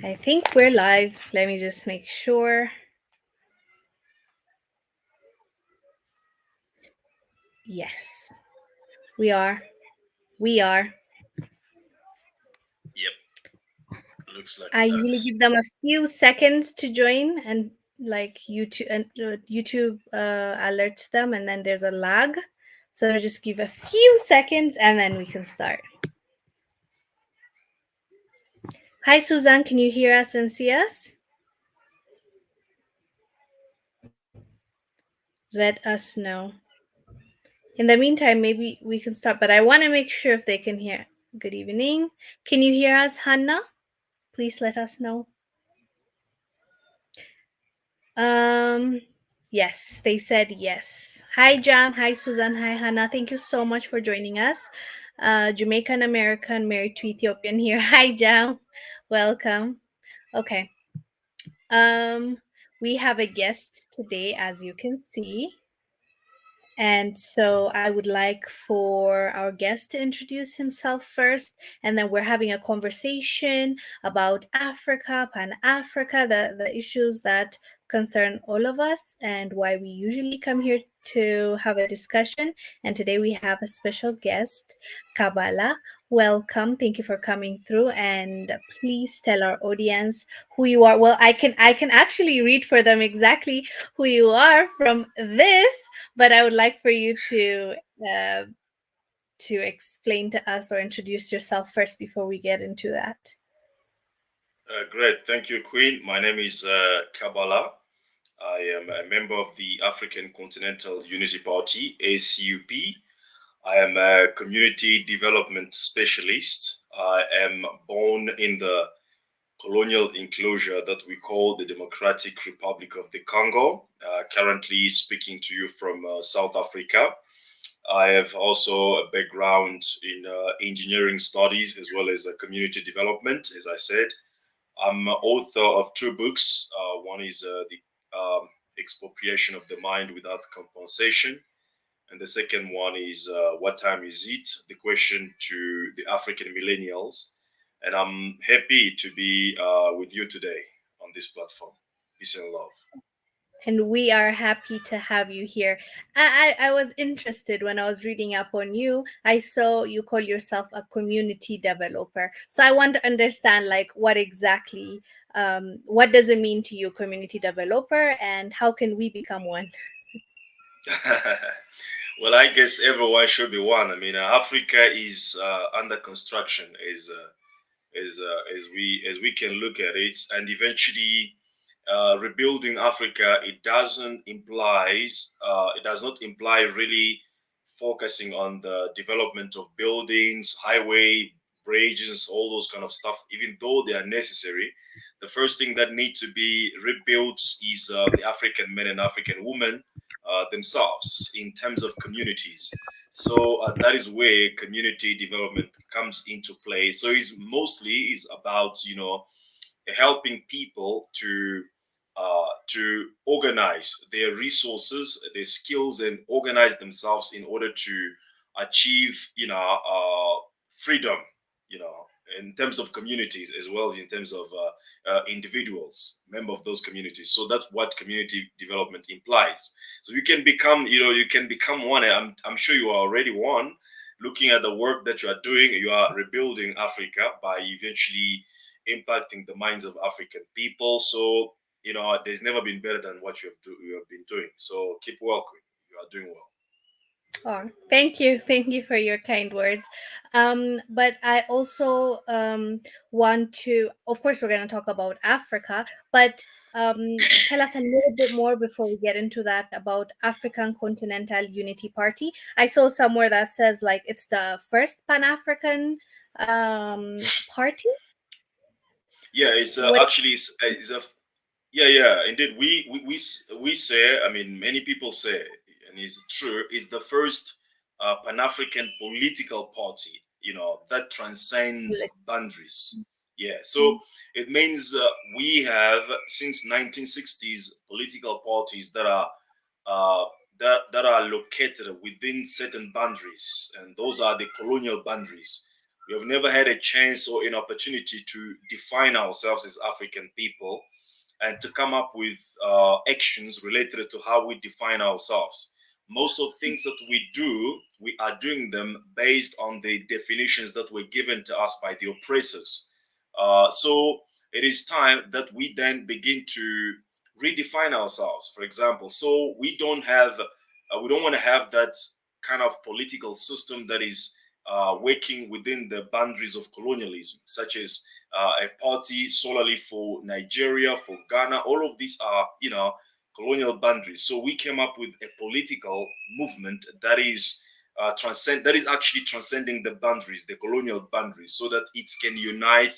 I think we're live. Let me just make sure. Yes, we are. We are. Yep, looks like I that. usually give them a few seconds to join, and like YouTube alerts them, and then there's a lag. So I'll just give a few seconds, and then we can start. Hi, Suzanne. Can you hear us and see us? Let us know. In the meantime, maybe we can start, but I want to make sure if they can hear. Good evening. Can you hear us, Hannah? Please let us know. Um, yes, they said yes. Hi, Jam. Hi, Susan. Hi, Hannah. Thank you so much for joining us. Jamaican American married to Ethiopian here. Hi, Jam. Welcome. Okay. Um, we have a guest today, as you can see. And so I would like for our guest to introduce himself first, and then we're having a conversation about Africa, Pan Africa, the issues that concern all of us, and why we usually come here to have a discussion. And today we have a special guest, Kabala. Welcome. Thank you for coming through. And please tell our audience who you are. Well, I can actually read for them exactly who you are from this, but I would like for you uh, to explain to us or introduce yourself first before we get into that. Great, thank you, Queen. My name is Kabala. I am a member of the African Continental Unity Party, ACUP. I am a community development specialist. I am born in the colonial enclosure that we call the Democratic Republic of the Congo, currently speaking to you from South Africa. I have also a background in engineering studies as well as community development, as I said. I'm author of two books. One is the Expropriation of the Mind Without Compensation, and the second one is What Time Is It? The question to the African millennials. And I'm happy to be with you today on this platform. Peace and love. And we are happy to have you here. I was interested when I was reading up on you. I saw you call yourself a community developer. So I want to understand, like, what exactly, what does it mean to you, community developer, and how can we become one? Well, I guess everyone should be one. I mean, Africa is under construction, as we can look at it, and eventually rebuilding Africa. It does not imply really focusing on the development of buildings, highway, bridges, all those kind of stuff. Even though they are necessary, the first thing that needs to be rebuilt is the African men and African women themselves in terms of communities. So that is where community development comes into play. So it's mostly is about helping people to organize their resources, their skills, and organize themselves in order to achieve freedom. You know, in terms of communities as well as in terms of individuals, member of those communities. So that's what community development implies. So you can become one. I'm sure you are already one. Looking at the work that you are doing, you are rebuilding Africa by eventually impacting the minds of African people. So there's never been better than what you have been doing. So keep working. You are doing well. Oh, thank you. Thank you for your kind words. But I also want to, of course, we're going to talk about Africa, but tell us a little bit more before we get into that about African Continental Unity Party. I saw somewhere that says like it's the first Pan African party. Yeah, it's What actually it's a yeah, yeah, indeed. We say, I mean, many people say, and it's true, it's the first Pan African political party, that transcends boundaries. Yeah, so it means we have since 1960s political parties that are uh, that are located within certain boundaries, and those are the colonial boundaries. We have never had a chance or an opportunity to define ourselves as African people and to come up with actions related to how we define ourselves. Most of things that we do, we are doing them based on the definitions that were given to us by the oppressors. So it is time that we then begin to redefine ourselves. For example, so we don't want to have that kind of political system that is working within the boundaries of colonialism, such as a party solely for Nigeria, for Ghana. All of these are, colonial boundaries. So we came up with a political movement that is that is actually transcending the boundaries, the colonial boundaries, so that it can unite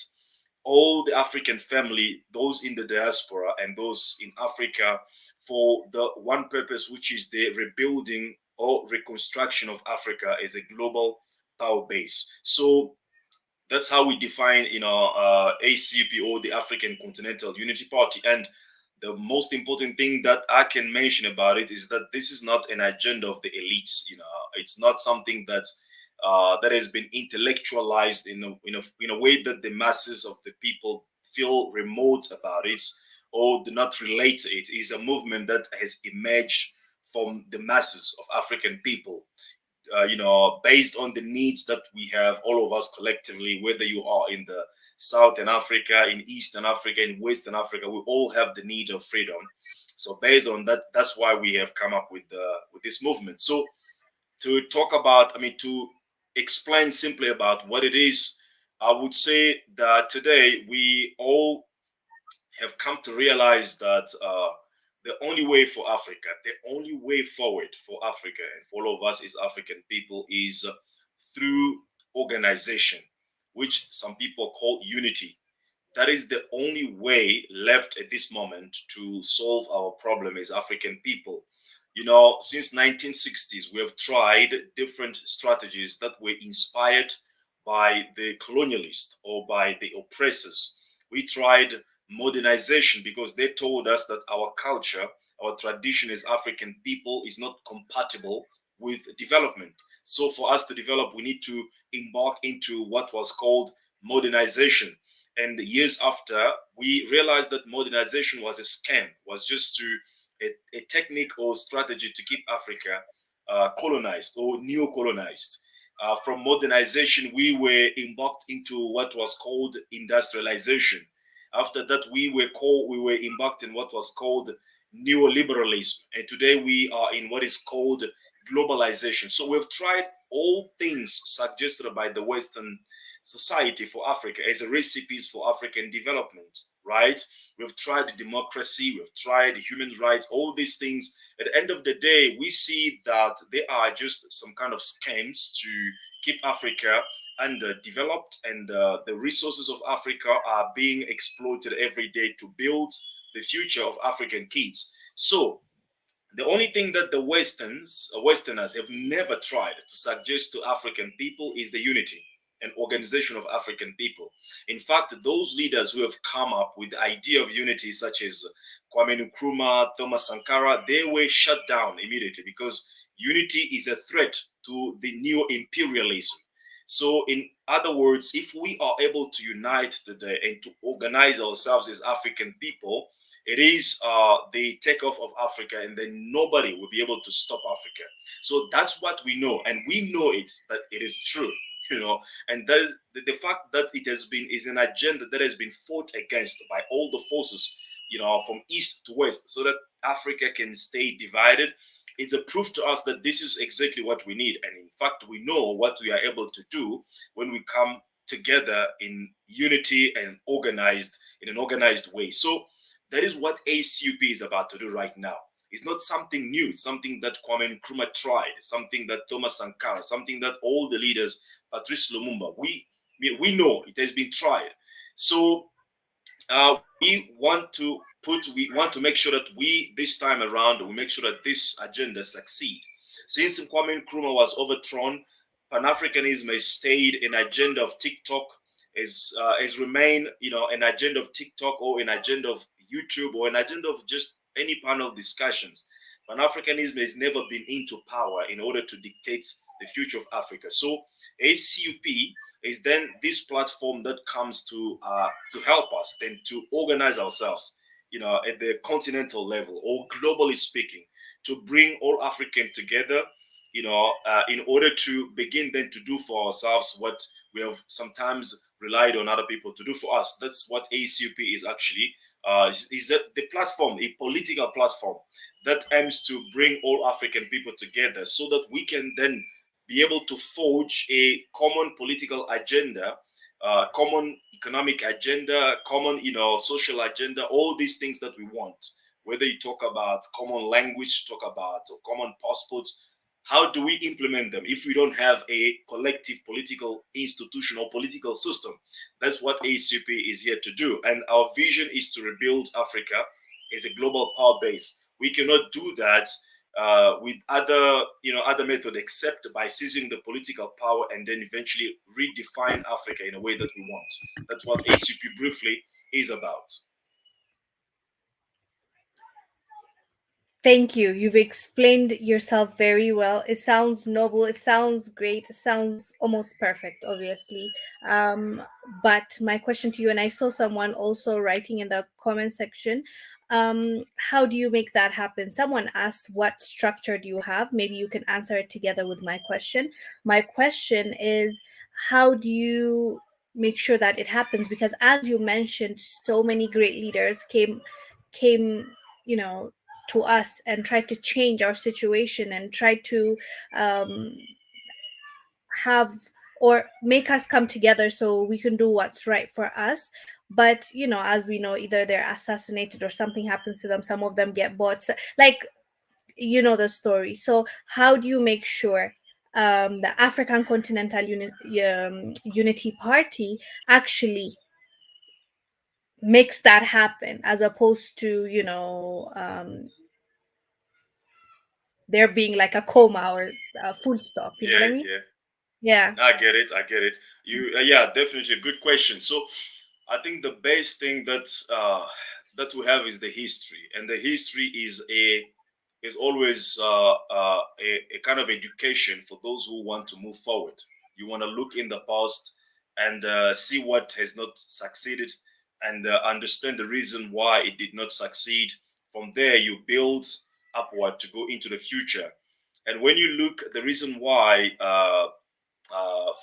all the African family, those in the diaspora and those in Africa, for the one purpose, which is the rebuilding or reconstruction of Africa as a global power base. So that's how we define, ACP, or the African Continental Unity Party. And the most important thing that I can mention about it is that this is not an agenda of the elites. It's not something that has been intellectualized in a way that the masses of the people feel remote about it or do not relate to it. It is a movement that has emerged from the masses of African people, based on the needs that we have, all of us collectively, whether you are in the Southern Africa, in Eastern Africa, in Western Africa, we all have the need of freedom. So based on that, that's why we have come up with this movement. So to talk about, to explain simply about what it is, I would say that today we all have come to realize that the only way for Africa, the only way forward for Africa and for all of us as African people is through organization, which some people call unity. That is the only way left at this moment to solve our problem as African people. Since 1960s, we have tried different strategies that were inspired by the colonialists or by the oppressors. We tried modernization because they told us that our culture, our tradition as African people is not compatible with development. So for us to develop, we need to embark into what was called modernization. And years after, we realized that modernization was a scam, was just a technique or strategy to keep Africa colonized or neo-colonized. From modernization, we were embarked into what was called industrialization. After that, we were embarked in what was called neoliberalism, and today we are in what is called globalization. So we've tried all things suggested by the Western society for Africa as recipes for African development, right? We've tried democracy, we've tried human rights, all these things. At the end of the day, we see that they are just some kind of scams to keep Africa underdeveloped, and the resources of Africa are being exploited every day to build the future of African kids. So the only thing that the Westerners have never tried to suggest to African people is the unity and organization of African people. In fact, those leaders who have come up with the idea of unity, such as Kwame Nkrumah, Thomas Sankara, they were shut down immediately because unity is a threat to the neo-imperialism. So, in other words, if we are able to unite today and to organize ourselves as African people, it is the takeoff of Africa, and then nobody will be able to stop Africa. So that's what we know, and we know that it is true, and that is the fact that it has been is an agenda that has been fought against by all the forces, from east to west, so that Africa can stay divided. It's a proof to us that this is exactly what we need, and in fact, we know what we are able to do when we come together in unity and organized in an organized way. So that is what ACUP is about to do right now. It's not something new. It's something that Kwame Nkrumah tried, something that Thomas Sankara, something that all the leaders, Patrice Lumumba, we know it has been tried. So we want to make sure that we this time around we make sure that this agenda succeed. Since Kwame Nkrumah was overthrown, Pan-Africanism has stayed an agenda of TikTok, has remained an agenda of TikTok or an agenda of YouTube or an agenda of just any panel discussions. Pan-Africanism has never been into power in order to dictate the future of Africa. So ACUP is then this platform that comes to help us then to organize ourselves, at the continental level or globally speaking, to bring all African together, in order to begin then to do for ourselves what we have sometimes relied on other people to do for us. That's what ACUP is actually. Is the platform, a political platform that aims to bring all African people together so that we can then be able to forge a common political agenda, common economic agenda, common, social agenda, all these things that we want. Whether you talk about common language, talk about common passports, how do we implement them if we don't have a collective political institution or political system? That's what ACP is here to do. And our vision is to rebuild Africa as a global power base. We cannot do that with other method except by seizing the political power and then eventually redefine Africa in a way that we want. That's what ACP briefly is about. Thank you. You've explained yourself very well. It sounds noble. It sounds great. It sounds almost perfect, obviously. Um, but my question to you, and I saw someone also writing in the comment section, how do you make that happen? Someone asked, what structure do you have? Maybe you can answer it together with my question. My question is, how do you make sure that it happens? Because as you mentioned, so many great leaders came, you know, to us and try to change our situation and try to um, have or make us come together so we can do what's right for us. But as we know, either they're assassinated or something happens to them. Some of them get bought, like, the story. So how do you make sure the African Continental Unity Party actually makes that happen, as opposed to there being like a coma or a full stop, you know what Yeah, I mean? yeah. Yeah. I get it. I get it. Yeah, definitely a good question. So, I think the best thing that we have is the history, and the history is always a kind of education for those who want to move forward. You want to look in the past and see what has not succeeded, and understand the reason why it did not succeed. From there, you build upward to go into the future. And when you look the reason why.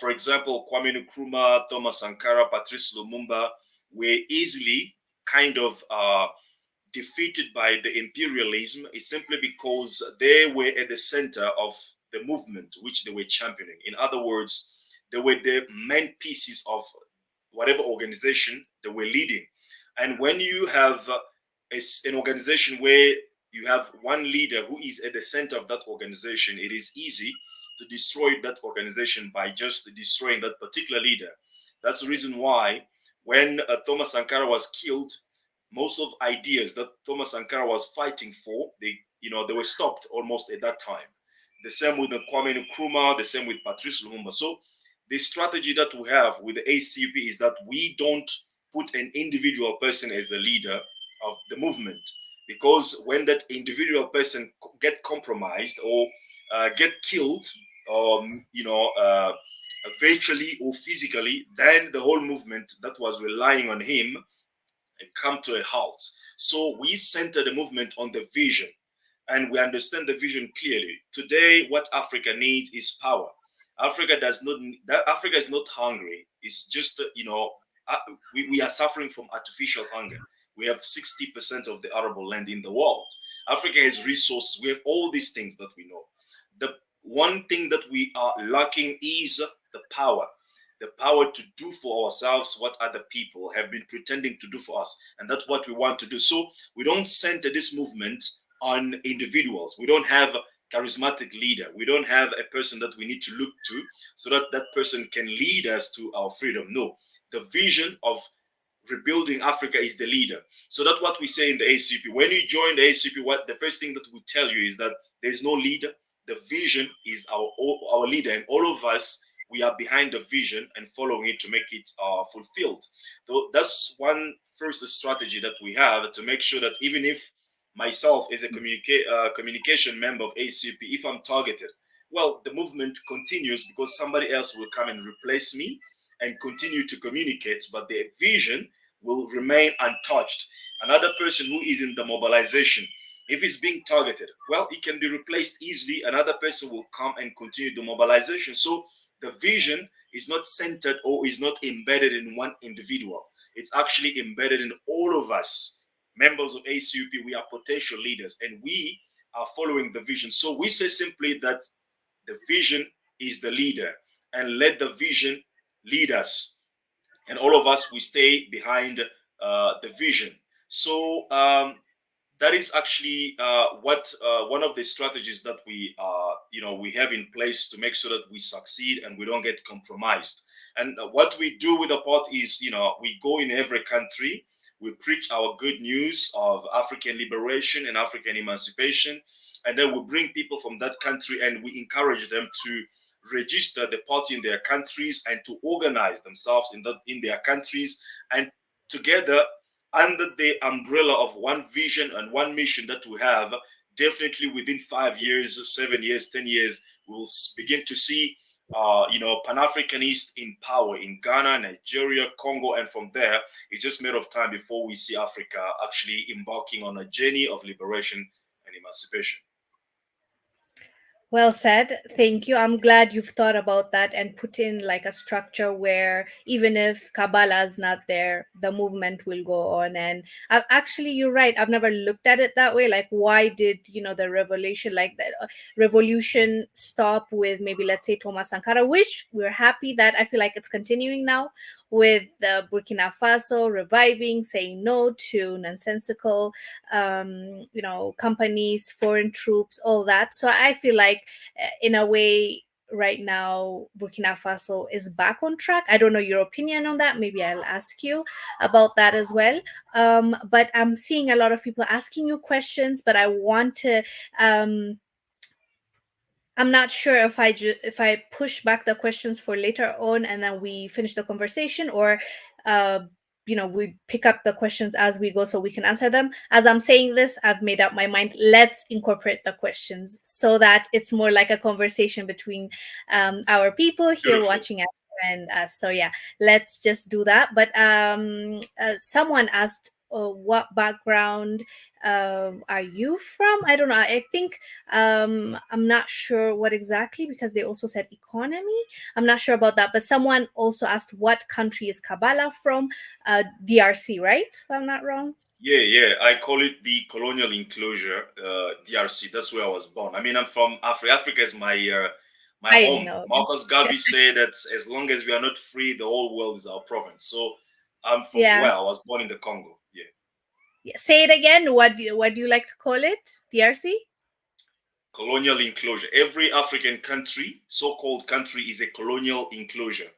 For example, Kwame Nkrumah, Thomas Sankara, Patrice Lumumba were easily kind of defeated by the imperialism is simply because they were at the center of the movement which they were championing. In other words, they were the main pieces of whatever organization they were leading. And when you have an organization where you have one leader who is at the center of that organization, it is easy to destroy that organization by just destroying that particular leader. That's the reason why when Thomas Sankara was killed, most of ideas that Thomas Sankara was fighting for, they were stopped almost at that time. The same with the Kwame Nkrumah, the same with Patrice Lumumba. So the strategy that we have with the ACP is that we don't put an individual person as the leader of the movement, because when that individual person get compromised or get killed, or virtually or physically, then the whole movement that was relying on him come to a halt. So we center the movement on the vision, and we understand the vision clearly. Today, what Africa needs is power. Africa does not. That Africa is not hungry. It's just uh, we are suffering from artificial hunger. We have 60% of the arable land in the world. Africa has resources. We have all these things that we know. The one thing that we are lacking is the power to do for ourselves what other people have been pretending to do for us. And that's what we want to do. So we don't center this movement on individuals. We don't have a charismatic leader. We don't have a person that we need to look to so that that person can lead us to our freedom. No, the vision of rebuilding Africa is the leader. So that's what we say in the ACP. When you join the ACP, what the first thing that we tell you is that there's no leader. The vision is our leader, and all of us, we are behind the vision and following it to make it fulfilled. So that's one first strategy that we have to make sure that even if myself as a communication member of ACP, if I'm targeted, well, the movement continues because somebody else will come and replace me, and continue to communicate, but their vision will remain untouched. Another person who is in the mobilization, if it's being targeted, well, it can be replaced easily. Another person will come and continue the mobilization. So the vision is not centered or is not embedded in one individual. It's actually embedded in all of us, members of ACUP. We are potential leaders and we are following the vision. So we say simply that the vision is the leader and let the vision lead us. And all of us, we stay behind the vision. So that is actually what one of the strategies that we have in place to make sure that we succeed and we don't get compromised. And what we do with the part is, we go in every country, we preach our good news of African liberation and African emancipation, and then we bring people from that country and we encourage them to register the party in their countries and to organize themselves in their countries, and together under the umbrella of one vision and one mission that we have, definitely within 5 years, 7 years, 10 years, we will begin to see, Pan-Africanists in power in Ghana, Nigeria, Congo, and from there, it's just a matter of time before we see Africa actually embarking on a journey of liberation and emancipation. Well said. Thank you. I'm glad you've thought about that and put in like a structure where even if Kabbalah is not there, the movement will go on. And actually, you're right. I've never looked at it that way. Like, why did the revolution, like that revolution, stop with maybe let's say Thomas Sankara, which we're happy that I feel like it's continuing now with the Burkina Faso reviving, saying no to nonsensical companies, foreign troops, all that. So I feel like in a way right now Burkina Faso is back on track. I don't know your opinion on that. Maybe I'll ask you about that as well. But I'm seeing a lot of people asking you questions, but I want to I'm not sure if if I push back the questions for later on and then we finish the conversation, or uh, we pick up the questions as we go so we can answer them. As I'm saying this, I've made up my mind. Let's incorporate the questions so that it's more like a conversation between our people here Beautiful. watching us and us. So yeah, let's just do that. But someone asked, what background are you from? I don't know. I think I'm not sure what exactly, because they also said economy. I'm not sure about that, but someone also asked what country is Kabbalah from. DRC, right, if I'm not wrong? Yeah, yeah. I call it the colonial enclosure, DRC. That's where I was born. I mean, I'm from Africa. Africa is my I home. know. Marcus Garvey said that as long as we are not free, the whole world is our province. So I'm from Yeah. I was born in the Congo. Yeah. Yeah, say it again. What do you like to call it? DRC? Colonial enclosure. Every African country, so-called country, is a colonial enclosure.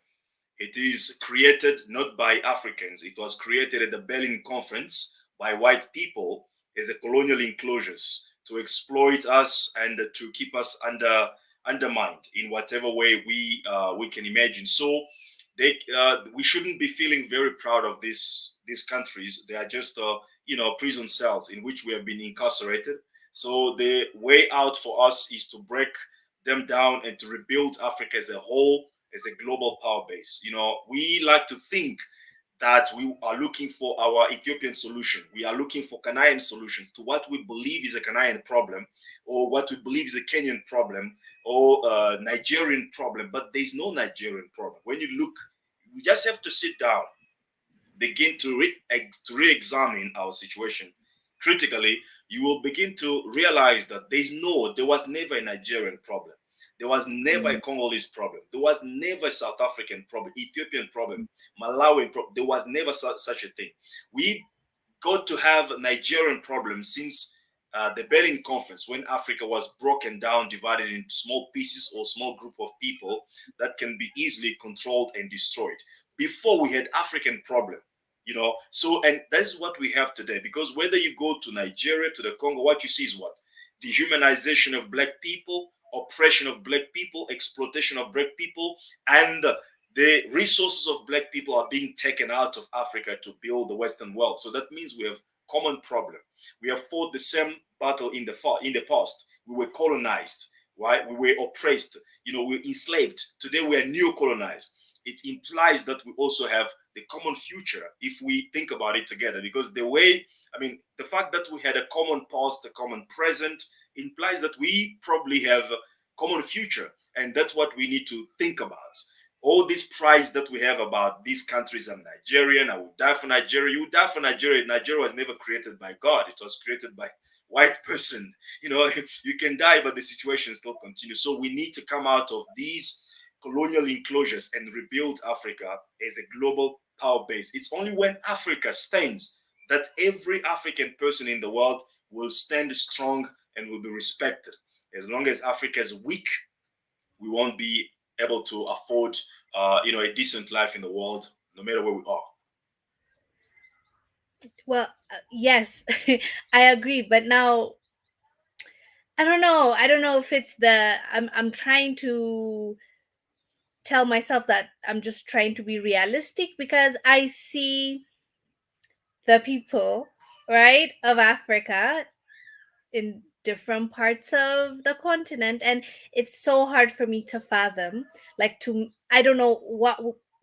It is created not by Africans. It was created at the Berlin Conference by white people as a colonial enclosures to exploit us and to keep us undermined in whatever way we can imagine. So we shouldn't be feeling very proud of these countries. They are just prison cells in which we have been incarcerated. So the way out for us is to break them down and to rebuild Africa as a whole, as a global power base. We like to think that we are looking for our Ethiopian solution. We are looking for Canadian solutions to what we believe is a Canadian problem, or what we believe is a Kenyan problem, or a Nigerian problem. But there's no Nigerian problem. When you look, we just have to sit down, begin to re-examine our situation critically. You will begin to realize that there was never a Nigerian problem. There was never a Mm. Congolese problem. There was never a South African problem, Ethiopian problem, Malawian problem. There was never such a thing. We got to have Nigerian problems since the Berlin Conference, when Africa was broken down, divided into small pieces or small group of people that can be easily controlled and destroyed. Before we had African problem, So, and that's what we have today. Because whether you go to Nigeria, to the Congo, what you see is what? Dehumanization of black people, oppression of black people, exploitation of black people, and the resources of black people are being taken out of Africa to build the Western world. So that means we have common problem. We have fought the same battle in the past. We were colonized, right? We were oppressed. We were enslaved. Today we are neo-colonized. it implies that we also have the common future if we think about it together. Because the way, I mean, the fact that we had a common past, a common present, implies that we probably have a common future. And that's what we need to think about. All this pride that we have about these countries. I'm Nigerian, I will die for Nigeria, you will die for Nigeria. Nigeria was never created by God, it was created by white person. You know, you can die, but the situation still continues. So we need to come out of these colonial enclosures and rebuild Africa as a global power base. It's only when Africa stands that every African person in the world will stand strong and will be respected. As long as Africa is weak, we won't be able to afford, a decent life in the world, no matter where we are. Well, yes, I agree. But now, I don't know. I don't know if it's the I'm trying to tell myself that I'm just trying to be realistic, because I see the people, right, of Africa in different parts of the continent, and it's so hard for me to fathom, like, to I don't know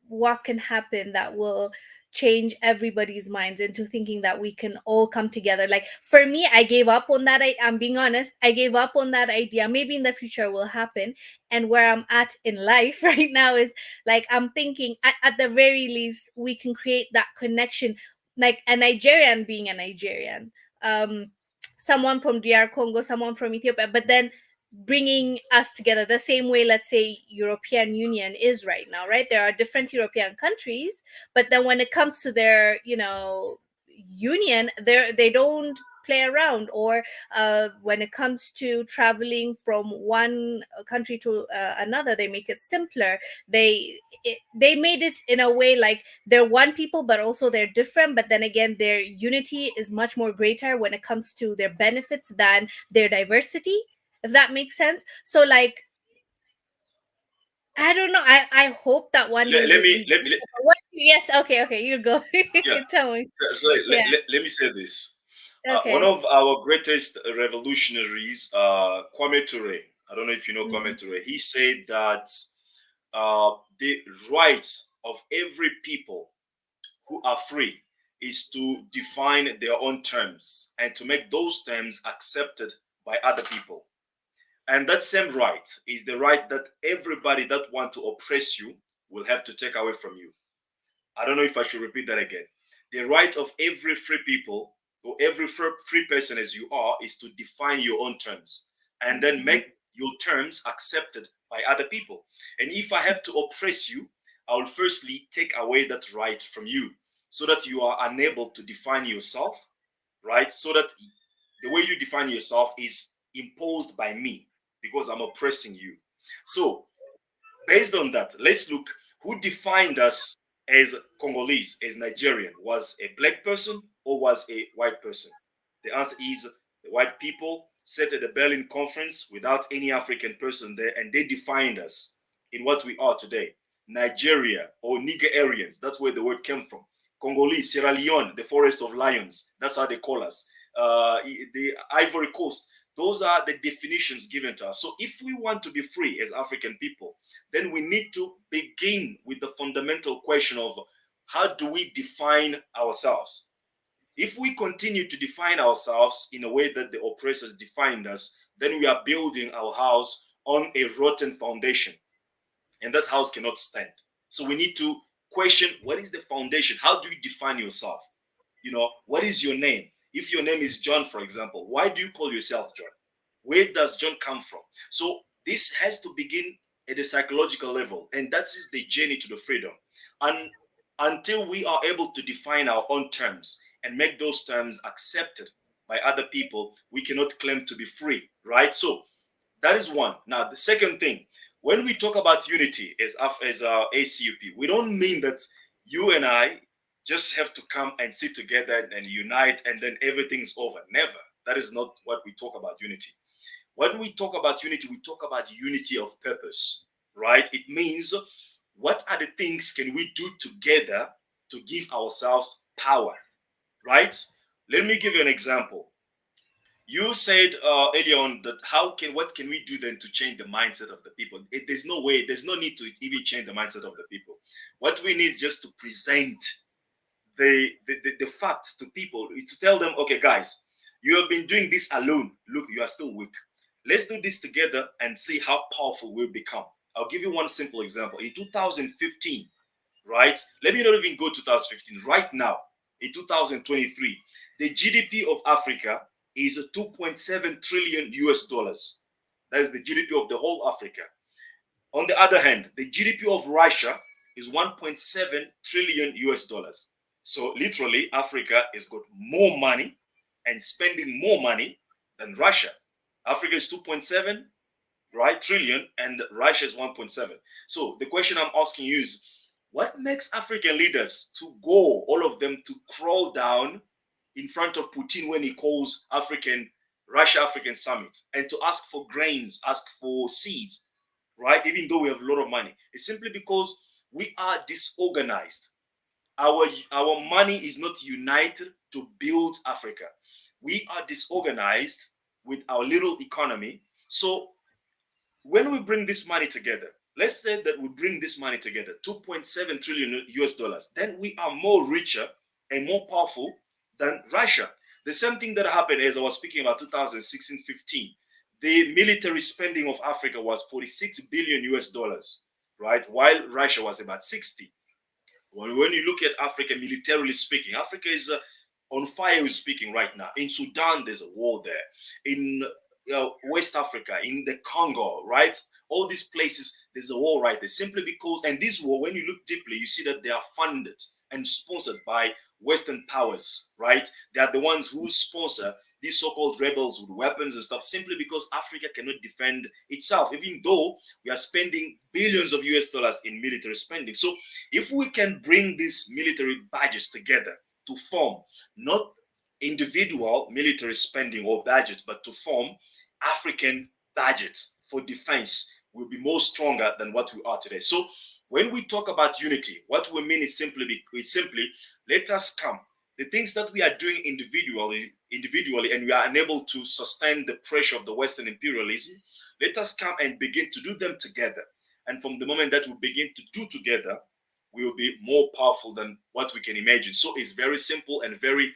what can happen that will change everybody's minds into thinking that we can all come together. Like, for me, I gave up on that. I'm being honest, I gave up on that idea. Maybe in the future will happen. And where I'm at in life right now is, like, I'm thinking at the very least we can create that connection, like a Nigerian being a Nigerian, um someone from DR Congo, someone from Ethiopia, but then bringing us together the same way, let's say, European Union is right now, right? There are different European countries, but then when it comes to their, union, they don't play around. Or when it comes to traveling from one country to another, they make it simpler. They made it in a way like they're one people, but also they're different. But then again, their unity is much more greater when it comes to their benefits than their diversity, if that makes sense. So, like, I don't know. I hope that one day Let, let me we let, get let there. Yes, okay, you go. Yeah. Tell me. Sorry, Yeah. let me say this. One Okay. of our greatest revolutionaries, Kwame Ture, I don't know if you know Kwame Mhm. Ture, he said that the rights of every people who are free is to define their own terms and to make those terms accepted by other people. And that same right is the right that everybody that want to oppress you will have to take away from you. I don't know if I should repeat that again. The right of every free people or every free person as you are is to define your own terms and then Mhm. make your terms accepted by other people. And if I have to oppress you, I will firstly take away that right from you so that you are unable to define yourself, right? So that the way you define yourself is imposed by me because I'm oppressing you. So based on that, let's look who defined us as Congolese, as Nigerian. Was a black person or was a white person? The answer is the white people sat at the Berlin Conference without any African person there, and they defined us in what we are today. Nigeria or Nigerians, that's where the word came from. Congolese, Sierra Leone, the forest of lions, that's how they call us. The Ivory Coast, those are the definitions given to us. So if we want to be free as African people, then we need to begin with the fundamental question of how do we define ourselves? If we continue to define ourselves in a way that the oppressors defined us, then we are building our house on a rotten foundation, and that house cannot stand. So we need to question what is the foundation? How do you define yourself? What is your name? If your name is John, for example, why do you call yourself John? Where does John come from? So this has to begin at a psychological level, and that is the journey to the freedom. And until we are able to define our own terms and make those terms accepted by other people, we cannot claim to be free, right? So that is one. Now, the second thing, when we talk about unity as ACUP, we don't mean that you and I just have to come and sit together and unite and then everything's over. Never. That is not what we talk about unity. When we talk about unity, we talk about unity of purpose, right? It means what are the things can we do together to give ourselves power, right? Let me give you an example. You said earlier on that what can we do then to change the mindset of the people? There's no way, there's no need to even change the mindset of the people. What we need is just to present the facts to people, to tell them, okay, guys, you have been doing this alone. Look, you are still weak. Let's do this together and see how powerful we'll become. I'll give you one simple example. In 2015, right? Let me not even go 2015. Right now, in 2023, the GDP of Africa is 2.7 trillion US dollars. That is the GDP of the whole Africa. On the other hand, the GDP of Russia is 1.7 trillion US dollars. So literally, Africa has got more money and spending more money than Russia. Africa is 2.7, right, trillion, and Russia is 1.7. So the question I'm asking you is, what makes African leaders to go, all of them, to crawl down in front of Putin when he calls Russia African summit, and to ask for grains, ask for seeds, right? Even though we have a lot of money, it's simply because we are disorganized. Our money is not united to build Africa. We are disorganized with our little economy. So when we bring this money together, let's say that we bring this money together, 2.7 trillion US dollars, then we are more richer and more powerful than Russia. The same thing that happened as I was speaking about 2016-15. The military spending of Africa was 46 billion US dollars, right? While Russia was about 60. When you look at Africa militarily speaking, Africa is on fire speaking right now. In Sudan, there's a war there. In West Africa, in the Congo, right? All these places, there's a war right there. Simply because, and this war, when you look deeply, you see that they are funded and sponsored by Western powers, right? They are the ones who sponsor these so-called rebels with weapons and stuff, simply because Africa cannot defend itself, even though we are spending billions of US dollars in military spending. So if we can bring these military budgets together to form not individual military spending or budget, but to form African budgets for defense, will be more stronger than what we are today. So when we talk about unity, what we mean is simply let us come. The things that we are doing individually, and we are unable to sustain the pressure of the Western imperialism, let us come and begin to do them together. And from the moment that we begin to do together, we will be more powerful than what we can imagine. So it's very simple and very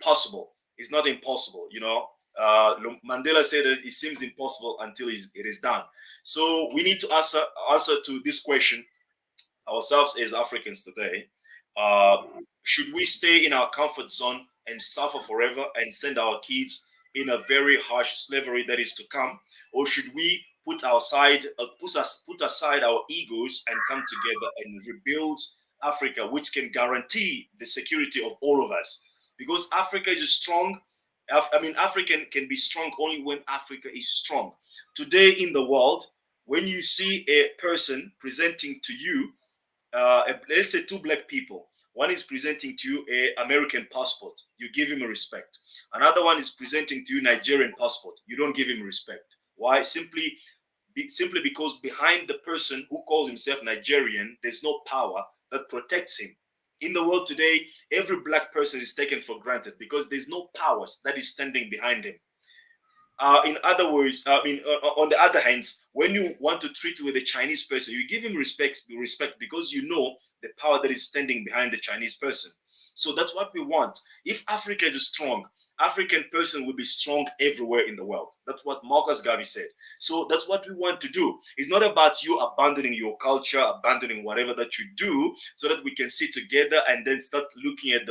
possible. It's not impossible, you know. Mandela said that it seems impossible until it is done. So we need to answer to this question ourselves as Africans today. Uh, should we stay in our comfort zone and suffer forever and send our kids in a very harsh slavery that is to come, or should we put aside our egos and come together and rebuild Africa, which can guarantee the security of all of us? Because Africa is strong. I mean, African can be strong only when Africa is strong. Today in the world, when you see a person presenting to you, let's say two black people, one is presenting to you a American passport, you give him a respect. Another one is presenting to you Nigerian passport, you don't give him respect. Why? Simply because behind the person who calls himself Nigerian, there's no power that protects him. In the world today, every black person is taken for granted because there's no powers that is standing behind him. In other words, I mean, on the other hand, when you want to treat with a Chinese person, you give him respect because you know the power that is standing behind the Chinese person. So that's what we want. If Africa is strong, African person will be strong everywhere in the world. That's what Marcus Garvey said. So that's what we want to do. It's not about you abandoning your culture, abandoning whatever that you do, so that we can sit together and then start looking at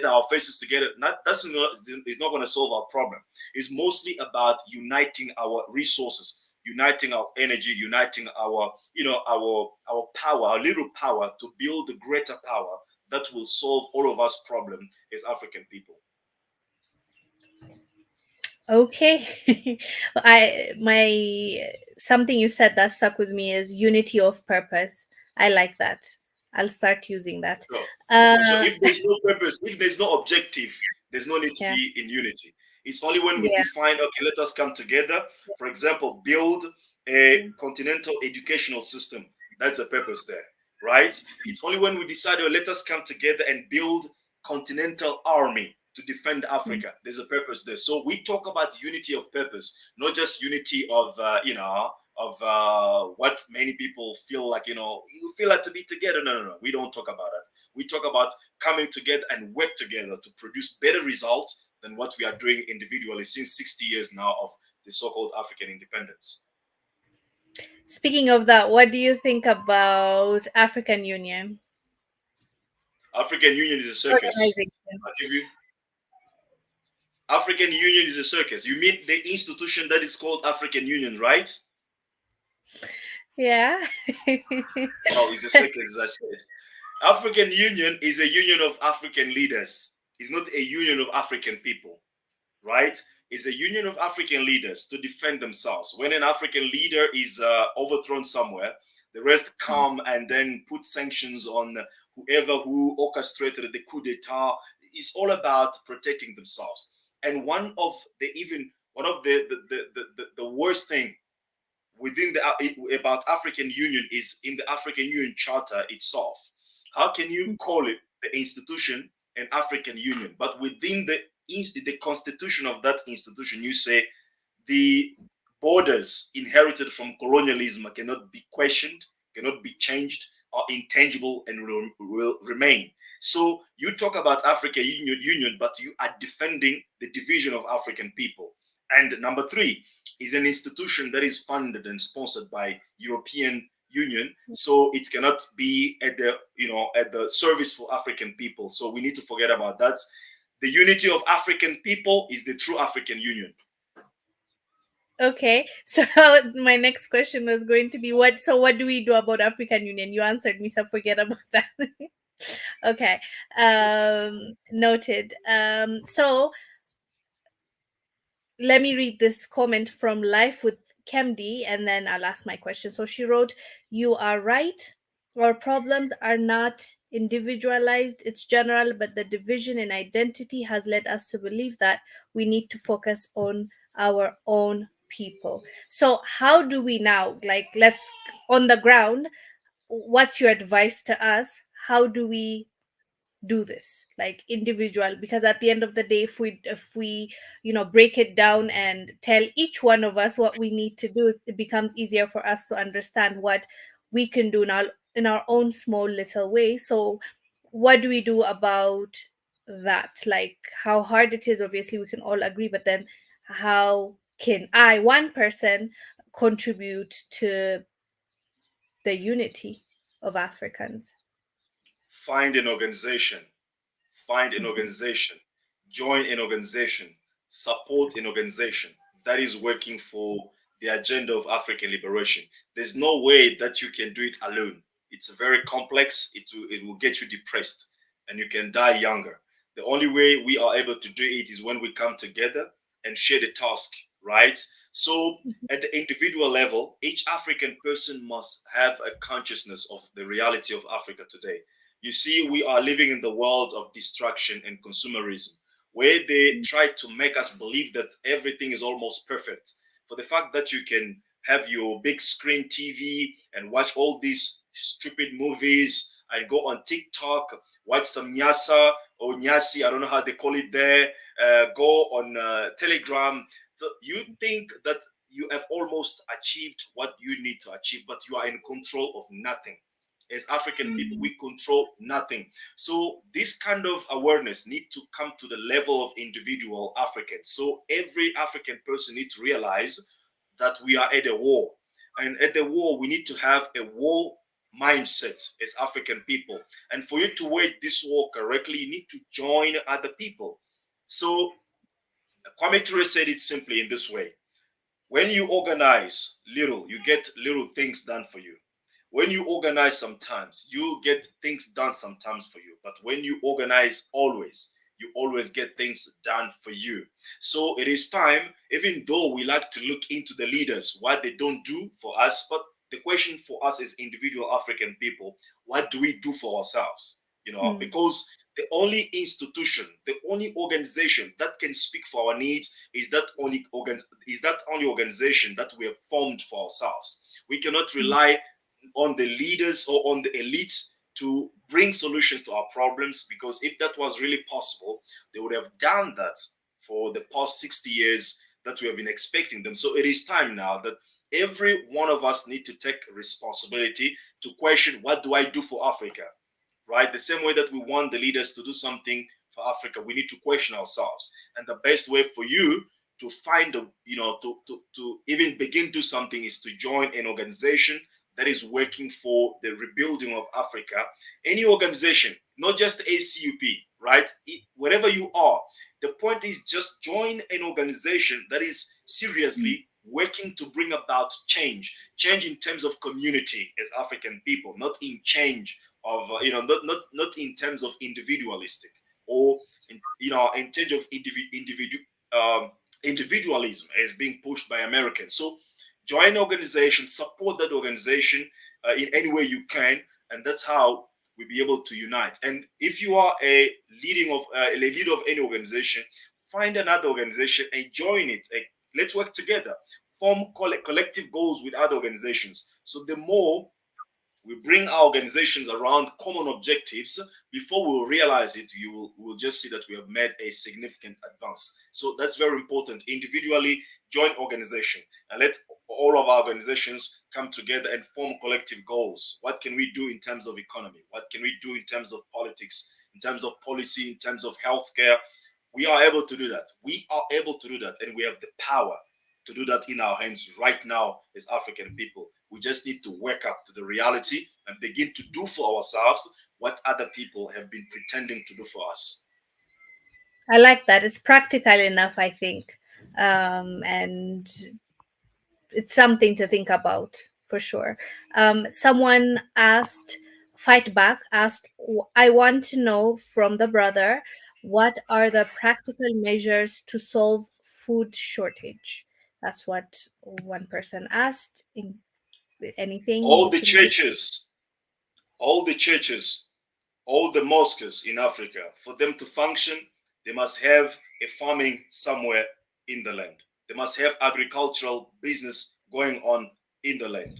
our faces together. It's not going to solve our problem. It's mostly about uniting our resources, uniting our energy, uniting our power, our little power, to build a greater power that will solve all of us problem as African people. Okay. I my something you said that stuck with me is unity of purpose. I like that. I'll start using that. So, so Uh if there's no purpose, if there's no objective, there's no need to yeah. be in unity. It's only when we Yeah. define, okay, let us come together. For example, build a continental educational system. That's the purpose there, right? It's only when we decide, oh, let us come together and build continental army to defend Africa. There's a purpose there. So we talk about unity of purpose, not just unity of, of what many people feel like, you feel like to be together. No, no, no. We don't talk about that. We talk about coming together and work together to produce better results than what we are doing individually since 60 years now of the so-called African independence. Speaking of that, what do you think about African Union African Union is a circus. organization? I'll give you. African Union is a circus. You mean the institution that is called African Union, right? Yeah. No, it's a circus, as I said. African Union is a union of African leaders. It's not a union of African people, right? It's a union of African leaders to defend themselves. When an African leader is overthrown somewhere, the rest come and then put sanctions on whoever who orchestrated the coup d'etat. It's all about protecting themselves. And one of the worst thing within about African Union is in the African Union Charter itself. How can you call it the institution an African Union, but within the constitution of that institution, you say the borders inherited from colonialism cannot be questioned, cannot be changed, are intangible and will remain. So you talk about African Union, but you are defending the division of African people. And number three is an institution that is funded and sponsored by European Union, so it cannot be at the service for African people. So we need to forget about that. The unity of African people is the true African Union. Okay, so my next question was going to be what. So what do we do about African Union? You answered me, so forget about that. Okay, noted. So let me read this comment from Life with Kemdi, and then I'll ask my question. So she wrote, "You are right. Our problems are not individualized, it's general, but the division in identity has led us to believe that we need to focus on our own people." So, how do we now, like, let's on the ground, what's your advice to us? How do we do this like individual, because at the end of the day, if we break it down and tell each one of us what we need to do, it becomes easier for us to understand what we can do now in our own small little way. So what do we do about that? Like, how hard it is, obviously we can all agree, but then how can I, one person, contribute to the unity of Africans? Find an organization, find an Mhm. organization, join an organization, support an organization that is working for the agenda of African liberation. There's no way that you can do it alone. It's very complex. It will get you depressed and you can die younger. The only way we are able to do it is when we come together and share the task, right? So at the individual level, each African person must have a consciousness of the reality of Africa today. You see, we are living in the world of distraction and consumerism, where they try to make us believe that everything is almost perfect. For the fact that you can have your big screen TV and watch all these stupid movies and go on TikTok, watch some Nyasa or Nyasi, I don't know how they call it there, go on Telegram. So you think that you have almost achieved what you need to achieve, but you are in control of nothing. As African people, we control nothing. So this kind of awareness need to come to the level of individual Africans. So every African person needs to realize that we are at a war. And at the war, we need to have a war mindset as African people. And for you to wage this war correctly, you need to join other people. So Kwame Ture said it simply in this way: when you organize little, you get little things done for you. When you organize sometimes, you get things done sometimes for you. But when you organize always, you always get things done for you. So it is time, even though we like to look into the leaders, what they don't do for us, but the question for us as individual African people, what do we do for ourselves? Mm, Because the only institution, the only organization that can speak for our needs is that only organization that we have formed for ourselves. We cannot mm, rely on the leaders or on the elites to bring solutions to our problems, because if that was really possible, they would have done that for the past 60 years that we have been expecting them. So it is time now that Every one of us need to take responsibility to question, what do I do for Africa? Right? The same way that we want the leaders to do something for Africa, we need to question ourselves. And the best way for you to find a, to even begin to do something is to join an organization that is working for the rebuilding of Africa. Any organization, not just ACUP, right? Wherever you are, the point is just join an organization that is seriously working to bring about change in terms of community as African people, not in change of not in terms of individualistic or in terms of um, individualism as being pushed by Americans. So join an organization, support that organization in any way you can, and that's how we be able to unite. And if you are a leader of any organization, find another organization and join it. Let's work together, form collective goals with other organizations. So the more we bring our organizations around common objectives, before we will realize it, you will just see that we have made a significant advance. So that's very important. Individually, join organization and let all of our organizations come together and form collective goals. What can we do in terms of economy? What can we do in terms of politics, in terms of policy, in terms of healthcare? We are able to do that. We are able to do that, and we have the power to do that in our hands right now as African people. We just need to wake up to the reality and begin to do for ourselves what other people have been pretending to do for us. I like that. It's practical enough, I think. And it's something to think about for sure. Someone asked, Fight Back asked, I want to know from the brother, what are the practical measures to solve food shortage? That's what one person asked. Anything All you the can give? churches, all the churches, all the mosques in Africa, for them to function, they must have a farming somewhere in the land. They must have agricultural business going on in the land.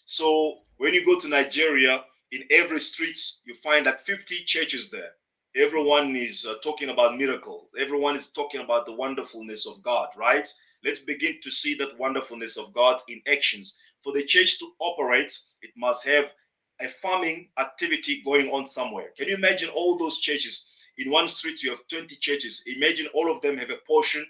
So when you go to Nigeria, in every streets you find like 50 churches there. Everyone is talking about miracles. Everyone is talking about the wonderfulness of God, right? Let's begin to see that wonderfulness of God in actions. For the church to operate, it must have a farming activity going on somewhere. Can you imagine all those churches? In one street, you have 20 churches. Imagine all of them have a portion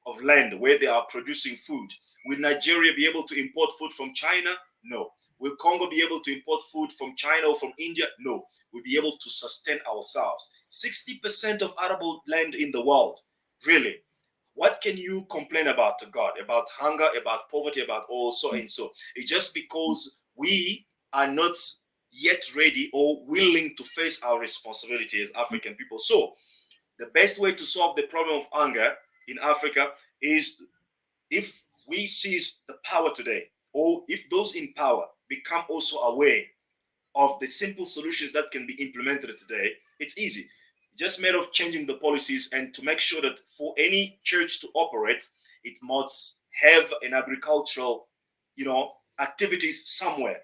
of land where they are producing food. Will Nigeria be able to import food from China? No. Will Congo be able to import food from China or from India? No. We'll be able to sustain ourselves. 60% of arable land in the world. Really? What can you complain about to God? About hunger, about poverty, about all so and so? It's just because we are not yet ready or willing to face our responsibility as African people. So, the best way to solve the problem of hunger in Africa is if we seize the power today, or if those in power become also aware of the simple solutions that can be implemented today, it's easy. Just matter of changing the policies and to make sure that for any church to operate, it must have an agricultural, activities somewhere.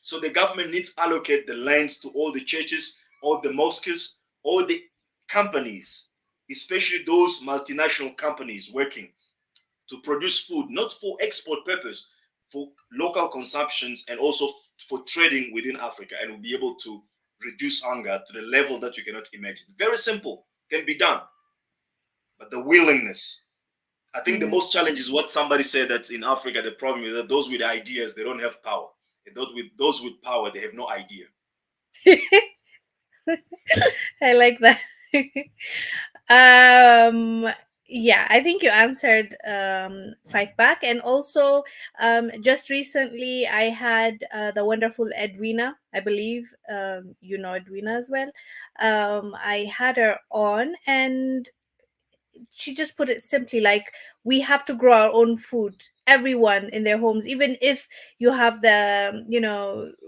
So the government needs to allocate the lands to all the churches, all the mosques, all the companies, especially those multinational companies working to produce food, not for export purpose, for local consumptions and also for trading within Africa, and we'll be able to reduce hunger to the level that you cannot imagine. Very simple, can be done, but the willingness. I think the Mm. most challenge is what somebody said, that's in Africa. The problem is that those with ideas, they don't have power, and those with power, they have no idea. I like that. um yeah, I think you answered Fight Back. And also, just recently I had the wonderful Edwina, I believe, you know Edwina as well. I had her on, and she just put it simply like, we have to grow our own food, everyone in their homes. Even if you have the,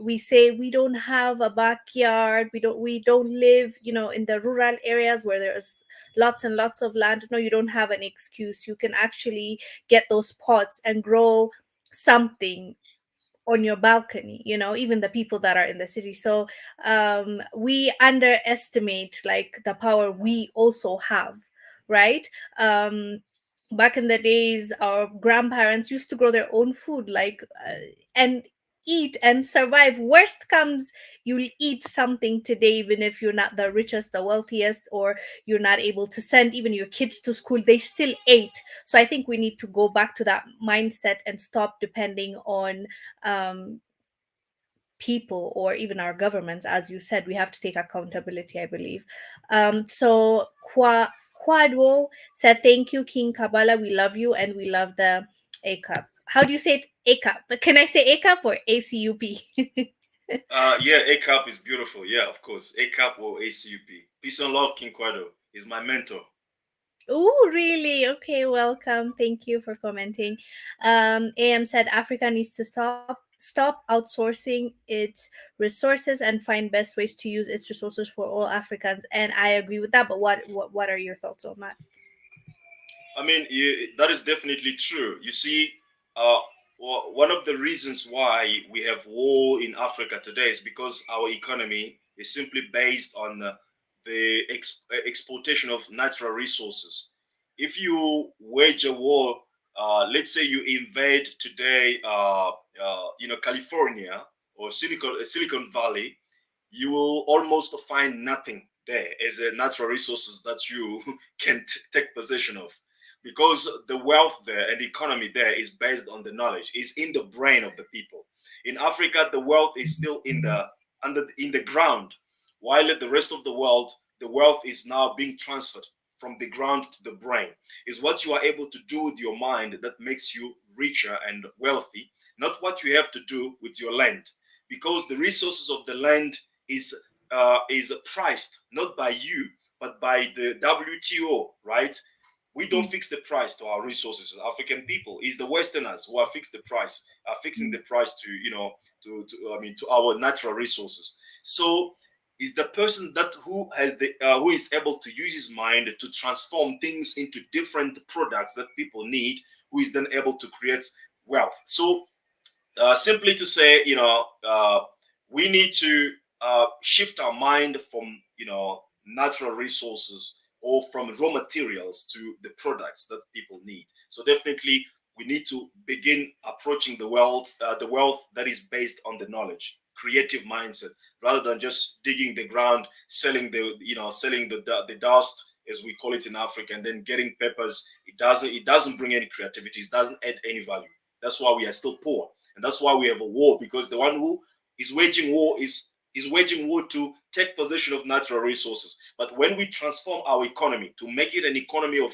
we say we don't have a backyard, we don't live, in the rural areas where there's lots and lots of land. No, you don't have an excuse. You can actually get those pots and grow something on your balcony, even the people that are in the city. So we underestimate like the power we also have, right? um back in the days our grandparents used to grow their own food, like and eat and survive. Worst comes, you'll eat something today, even if you're not the richest, the wealthiest, or you're not able to send even your kids to school, they still ate. So I think we need to go back to that mindset and stop depending on um, people or even our governments. As you said, we have to take accountability, I believe. So Quadwo said, thank you, King Kabbalah. We love you and we love the A cup. How do you say it? A cup. But can I say A cup or ACUP? Yeah, A Cup is beautiful. Yeah, of course. A Cup or ACUP. Peace and love, King Quado is my mentor. Oh, really? Okay, welcome. Thank you for commenting. AM said Africa needs to stop outsourcing its resources and find best ways to use its resources for all Africans. And I agree with that. But what are your thoughts on that? I mean, that is definitely true. You see, uh, one of the reasons why we have war in Africa today is because our economy is simply based on the exploitation of natural resources. If you wage a war, let's say you invade today, California or Silicon Valley, you will almost find nothing there as a natural resources that you can take possession of, because the wealth there and the economy there is based on the knowledge, is in the brain of the people. In Africa, the wealth is still in the ground, while the rest of the world, the wealth is now being transferred from the ground to the brain. Is what you are able to do with your mind that makes you richer and wealthy, not what you have to do with your land, because the resources of the land is is priced not by you but by the WTO, right? We don't fix the price to our resources as African people. It's the Westerners who are fixing the price to, to our natural resources. So is the person that who is able to use his mind to transform things into different products that people need, who is then able to create wealth. So simply to say, we need to shift our mind from, natural resources or from raw materials to the products that people need. So definitely, we need to begin approaching the wealth that is based on the knowledge, creative mindset, rather than just digging the ground, selling the dust, as we call it in Africa, and then getting peppers. It doesn't bring any creativity. It doesn't add any value. That's why we are still poor, and that's why we have a war, because the one who is waging war is waging war to take possession of natural resources. But when we transform our economy to make it an economy of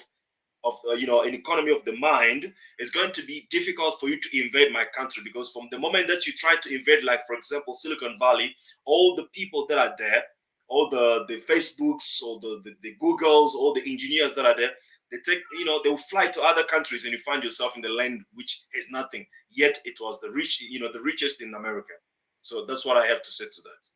an economy of the mind, it's going to be difficult for you to invade my country, because from the moment that you try to invade, like for example Silicon Valley, all the people that are there, all the Facebooks or the Googles, all the engineers that are there, they will fly to other countries, and you find yourself in the land which has nothing, yet it was the richest in America. So that's what I have to say to that.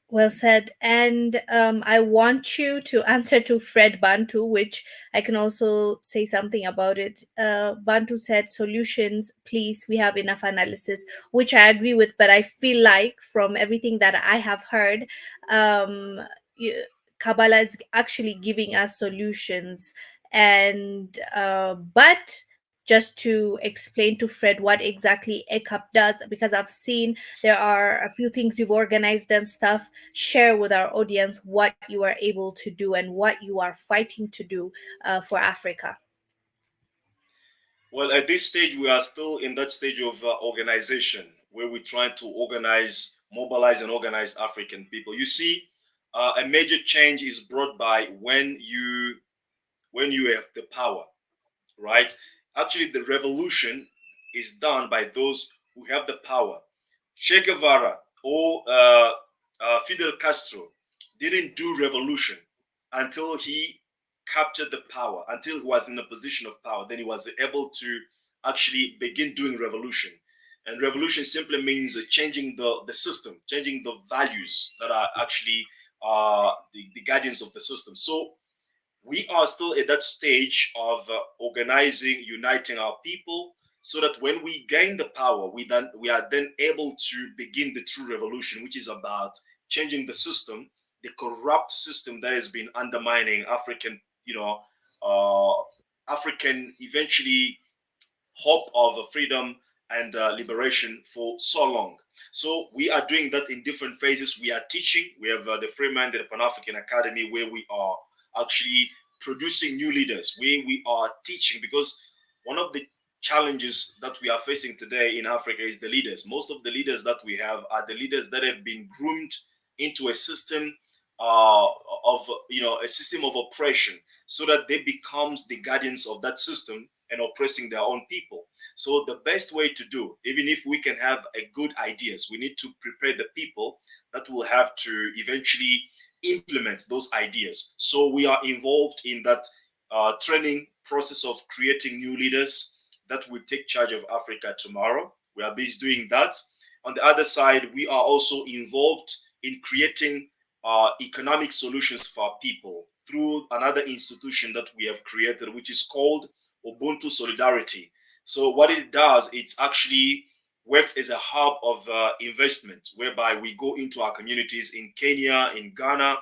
Well said. And I want you to answer to Fred Bantu, which I can also say something about it. Bantu said, solutions, please. We have enough analysis, which I agree with. But I feel like from everything that I have heard, um, you, Kabbalah is actually giving us solutions. And, but just to explain to Fred what exactly ECAP does, because I've seen there are a few things you've organized and stuff. Share with our audience what you are able to do and what you are fighting to do for Africa. Well, at this stage, we are still in that stage of organization where we try to mobilize, and organize African people. You see, a major change is brought by when you have the power, right? Actually, the revolution is done by those who have the power. Che Guevara or Fidel Castro didn't do revolution until he captured the power, until he was in a position of power. Then he was able to actually begin doing revolution. And revolution simply means changing the system, changing the values that are actually the guardians of the system. So we are still at that stage of organizing, uniting our people, so that when we gain the power, we are then able to begin the true revolution, which is about changing the system, the corrupt system that has been undermining African, uh, African eventually hope of freedom and liberation for so long. So we are doing that in different phases. We are teaching. We have the Free-Minded Pan-African Academy, where we are actually producing new leaders, where we are teaching, because one of the challenges that we are facing today in Africa is the leaders. Most of the leaders that we have are the leaders that have been groomed into a system uh, of, a system of oppression, so that they becomes the guardians of that system and oppressing their own people. So the best way to do, even if we can have a good ideas, we need to prepare the people that will have to eventually implement those ideas. So we are involved in that training process of creating new leaders that will take charge of Africa tomorrow. We are busy doing that. On the other side, we are also involved in creating economic solutions for our people through another institution that we have created, which is called Ubuntu Solidarity. So what it does, it's actually works as a hub of investment, whereby we go into our communities in Kenya, in Ghana.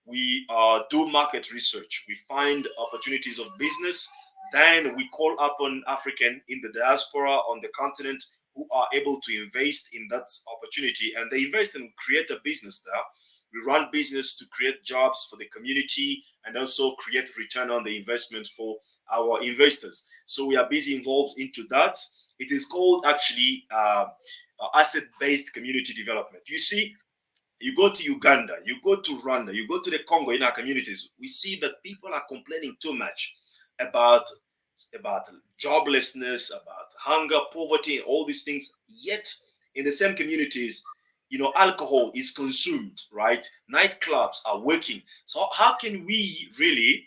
We do market research. We find opportunities of business. Then we call upon African in the diaspora on the continent who are able to invest in that opportunity, and they invest and create a business there. We run business to create jobs for the community and also create return on the investment for our investors. So we are busy involved into that. It is called actually asset-based community development. You see, you go to Uganda, you go to Rwanda, you go to the Congo in our communities, we see that people are complaining too much about about joblessness, about hunger, poverty, all these things. Yet in the same communities, alcohol is consumed, right? Nightclubs are working. So how can we really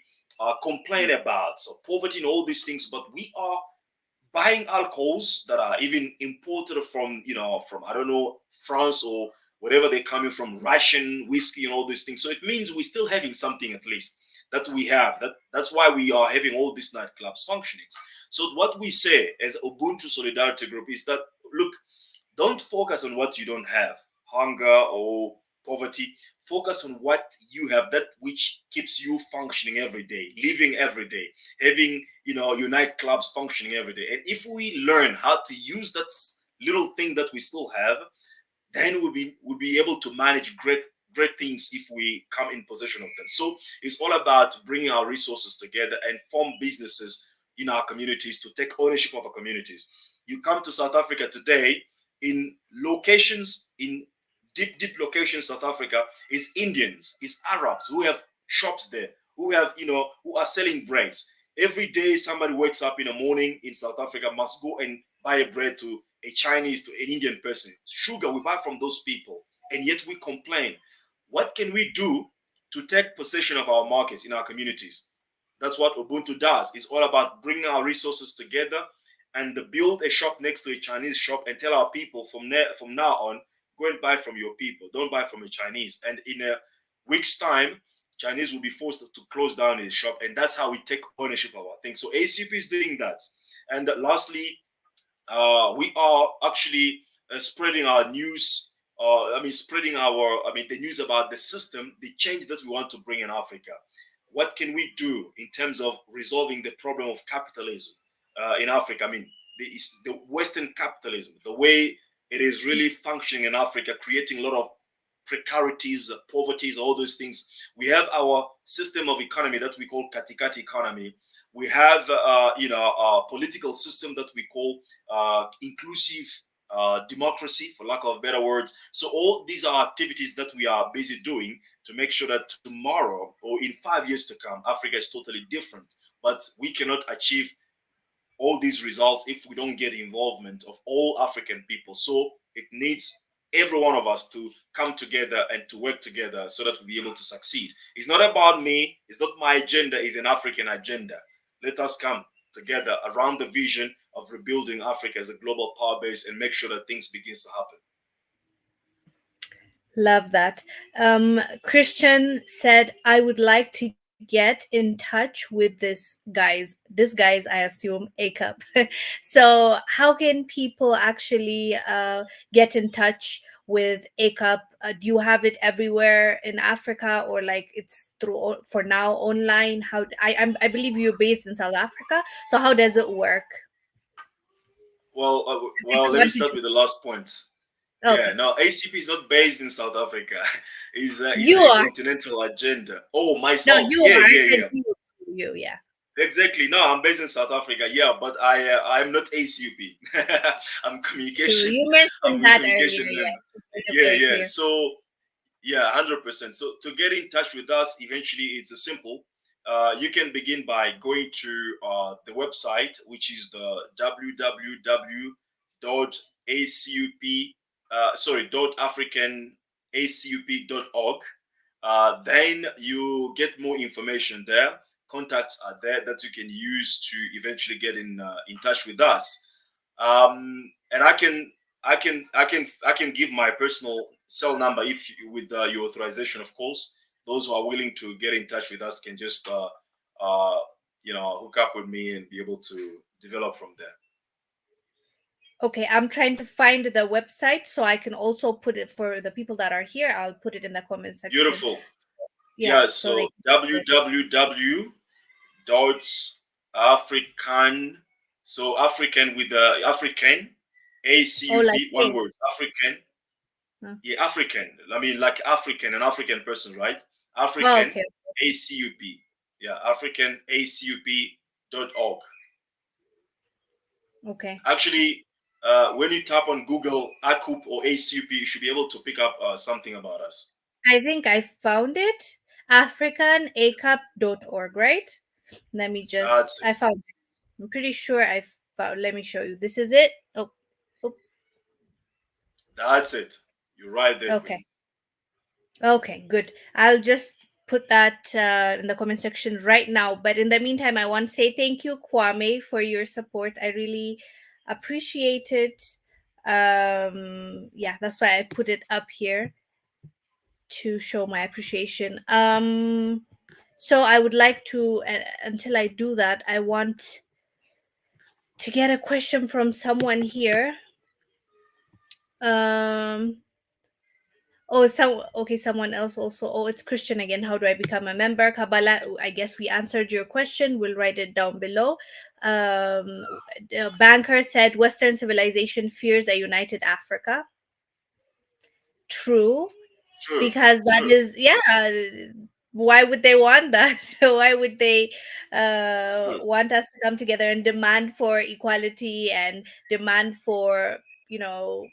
complain about poverty and all these things, but we are buying alcohols that are even imported from, from, I don't know, France or whatever they're coming from, Russian whiskey and all these things. So it means we're still having something at least that we have. That's why we are having all these nightclubs functioning. So what we say as Ubuntu Solidarity Group is that, look, don't focus on what you don't have, hunger or poverty. Focus on what you have, that which keeps you functioning every day, living every day, having your nightclubs functioning every day. And if we learn how to use that little thing that we still have, then we'll be able to manage great things if we come in possession of them. So it's all about bringing our resources together and form businesses in our communities to take ownership of our communities. You come to South Africa today, in locations, in deep locations, South Africa is Indians, is Arabs who have shops there, who have who are selling breads. Every day somebody wakes up in the morning in South Africa, must go and buy a bread to a Chinese, to an Indian person. Sugar we buy from those people, and yet we complain. What can we do to take possession of our markets in our communities? That's what Ubuntu does. It's all about bringing our resources together and build a shop next to a Chinese shop and tell our people from now on, go and buy from your people. Don't buy from a Chinese. And in a week's time, Chinese will be forced to close down his shop, and that's how we take ownership of our things. So ACP is doing that. And lastly, we are actually spreading our news. Spreading the news about the system, the change that we want to bring in Africa. What can we do in terms of resolving the problem of capitalism in Africa? I mean, the Western capitalism, the way it is really functioning in Africa, creating a lot of precarities, poverties, all those things. We have our system of economy that we call katikati economy. We have, a political system that we call inclusive democracy, for lack of better words. So all these are activities that we are busy doing to make sure that tomorrow or in 5 years to come, Africa is totally different. But we cannot achieve all these results if we don't get involvement of all African people. So it needs every one of us to come together and to work together so that we'll be able to succeed. It's not about me, it's not my agenda, it's an African agenda. Let us come together around the vision of rebuilding Africa as a global power base and make sure that things begins to happen. Love that. Christian said, I would like to get in touch with this guys, I assume, ACUP. So, how can people actually get in touch with ACUP? Do you have it everywhere in Africa, or like it's through for now online? How I believe you're based in South Africa, so how does it work? Well, I let me wanted start to. with the last point. Yeah, Okay, no, ACP is not based in South Africa. Is you a are. continental agenda. Oh, No, myself. you Yeah, are. I yeah, said yeah. you. Yeah. Exactly. No, I'm based in South Africa. Yeah, but I'm not ACUP. I'm True. communication. You I'm mentioned a that earlier. communication member. Yes, you made it Yeah, very yeah. clear. So yeah, 100%. So to get in touch with us, eventually it's a simple. You can begin by going to the website, which is the www.acup, .africanacup.org. Then you get more information there. Contacts are there that you can use to eventually get in touch with us. And I can give my personal cell number if with your authorization, of course. Those who are willing to get in touch with us can just uh, hook up with me and be able to develop from there. Okay, I'm trying to find the website so I can also put it for the people that are here. I'll put it in the comment section. Beautiful. Yeah, Yeah. so they So can get it. www dot African. So African with the African, Oh, like ACUP, one hey. word. African. Huh. Yeah, African. I mean, like African, an African person, right? Oh, African, okay, ACUP. Yeah, African, ACUP.org. okay. Actually, when you tap on Google ACUP or ACUP, you should be able to pick up something about us. I think I found it. AfricanAcup.org, right? Let me just, That's I it. found it. I'm pretty sure I found, let me show you. This is it. Oh, oh, That's it. You're right there, Queen. okay. Okay, good. I'll just put that in the comment section right now. But in the meantime, I want to say thank you, Kwame, for your support. I really appreciate it. Yeah, that's why I put it up here to show my appreciation. So I would like to, until I do that, I want to get a question from someone here. Um, Oh, okay, someone else also. Oh, it's Christian again. How do I become a member? Kabala, I guess we answered your question. We'll write it down below. The banker said Western civilization fears a united Africa. True, True. because that True. is, yeah. Why would they want that? Why would they True. want us to come together and demand for equality and demand for, you know,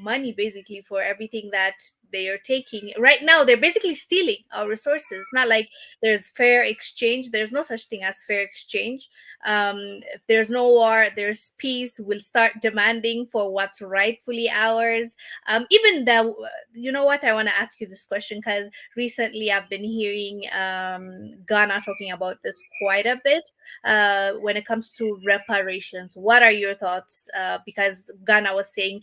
money basically for everything that they are taking right now? They're basically stealing our resources. It's not like there's fair exchange. There's no such thing as fair exchange. If there's no war, there's peace. We'll start demanding for what's rightfully ours. Even that, you know what, I want to ask you this question because recently I've been hearing Ghana talking about this quite a bit when it comes to reparations. What are your thoughts? Because Ghana was saying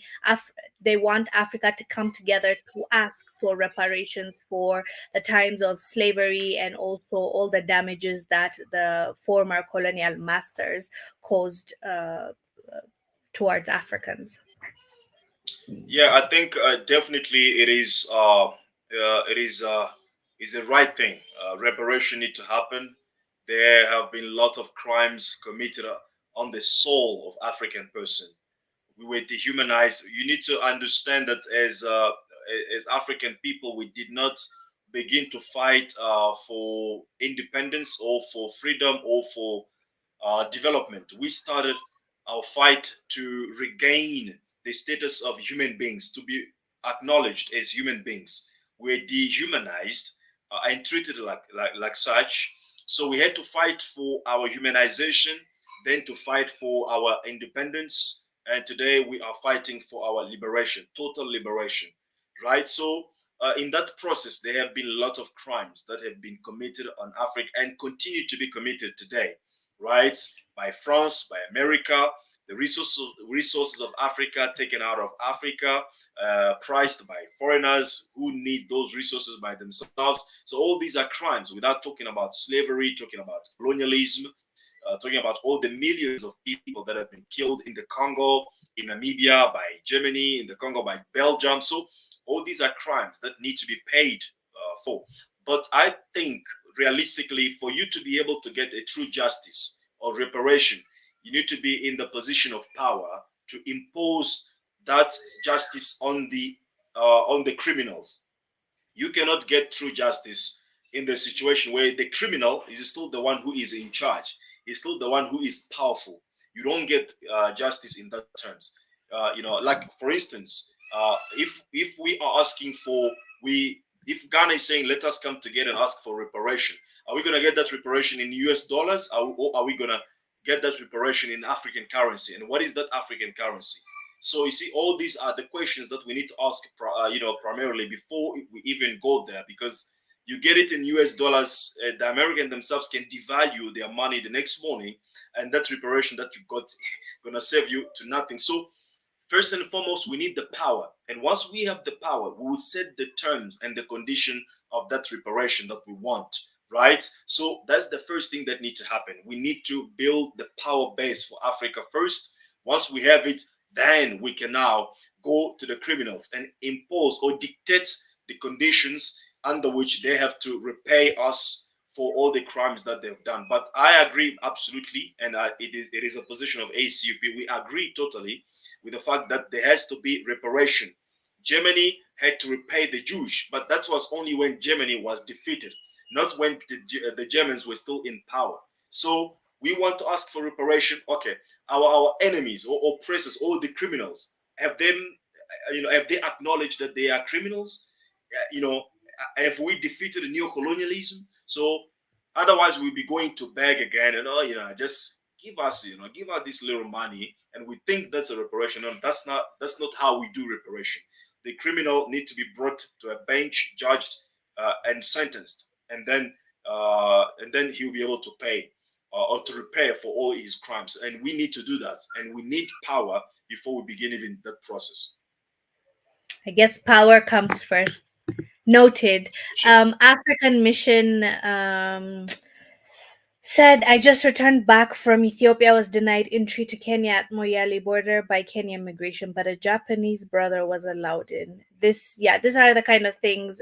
they want Africa to come together to ask for reparations for the times of slavery and also all the damages that the former colonial masters caused towards Africans. Yeah, I think definitely it is the right thing. Reparation need to happen. There have been lots of crimes committed on the soul of African person. We were dehumanized. You need to understand that as African people, we did not begin to fight for independence or for freedom or for development. We started our fight to regain the status of human beings, to be acknowledged as human beings. We're dehumanized and treated like such. So we had to fight for our humanization, then to fight for our independence, and today we are fighting for our liberation, total liberation, right? So in that process, there have been a lot of crimes that have been committed on Africa and continue to be committed today, right? By France, by America, the resources of Africa taken out of Africa, priced by foreigners who need those resources by themselves. So all these are crimes without talking about slavery, talking about colonialism, talking about all the millions of people that have been killed in the Congo, in Namibia by Germany, in the Congo by Belgium. So all these are crimes that need to be paid for. But I think realistically, for you to be able to get a true justice or reparation, you need to be in the position of power to impose that justice on the criminals. You cannot get true justice in the situation where the criminal is still the one who is in charge. He's still the one who is powerful. You don't get justice in that terms. Like for instance, if we are asking for we if Ghana is saying let us come together and ask for reparation, are we gonna get that reparation in US dollars, or are we gonna get that reparation in African currency? And what is that African currency? So you see, all these are the questions that we need to ask, primarily before we even go there, because you get it in US dollars, the American themselves can devalue their money the next morning, and that reparation that you got gonna save you to nothing. So first and foremost, we need the power, and once we have the power, we will set the terms and the condition of that reparation that we want. Right, so that's the first thing that needs to happen. We need to build the power base for Africa first. Once we have it, then we can now go to the criminals and impose or dictate the conditions under which they have to repay us for all the crimes that they've done. But I agree absolutely, and it is a position of ACUP. We agree totally with the fact that there has to be reparation. Germany had to repay the Jews, but that was only when Germany was defeated, not when the Germans were still in power. So we want to ask for reparation. Okay, our enemies or oppressors or the criminals, have them, have they acknowledged that they are criminals? Have we defeated neo-colonialism? So otherwise we'll be going to beg again, and just give us this little money, and we think that's a reparation. No, that's not how we do reparation. The criminal need to be brought to a bench, judged, and sentenced, and then he'll be able to pay, or to repair for all his crimes. And we need to do that, and we need power before we begin even that process. I guess power comes first. Noted. Sure. African Mission said, I just returned back from Ethiopia. I was denied entry to Kenya at Moyale border by Kenya immigration, but a Japanese brother was allowed in. These are the kind of things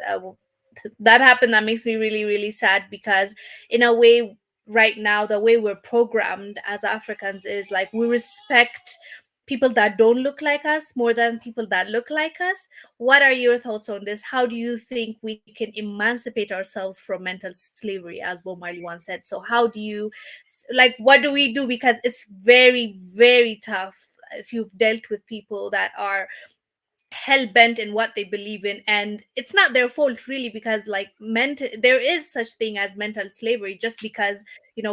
that happen that makes me really, really sad, because in a way, right now, the way we're programmed as Africans is like we respect people that don't look like us more than people that look like us. What are your thoughts on this? How do you think we can emancipate ourselves from mental slavery, as Bob Marley once said? So how do you, like, what do we do? Because it's very, very tough if you've dealt with people that are hell bent in what they believe in, and it's not their fault really, because like mental, there is such thing as mental slavery. Just because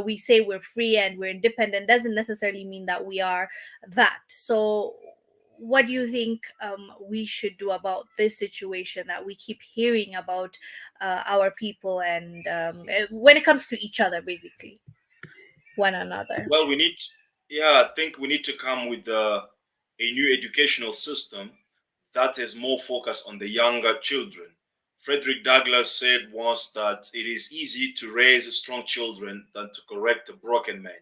we say we're free and we're independent doesn't necessarily mean that we are that. So what do you think we should do about this situation that we keep hearing about, our people, and when it comes to each other, basically one another? Well, yeah, I think we need to come with a new educational system that is more focused on the younger children. Frederick Douglass said once that it is easy to raise strong children than to correct a broken man.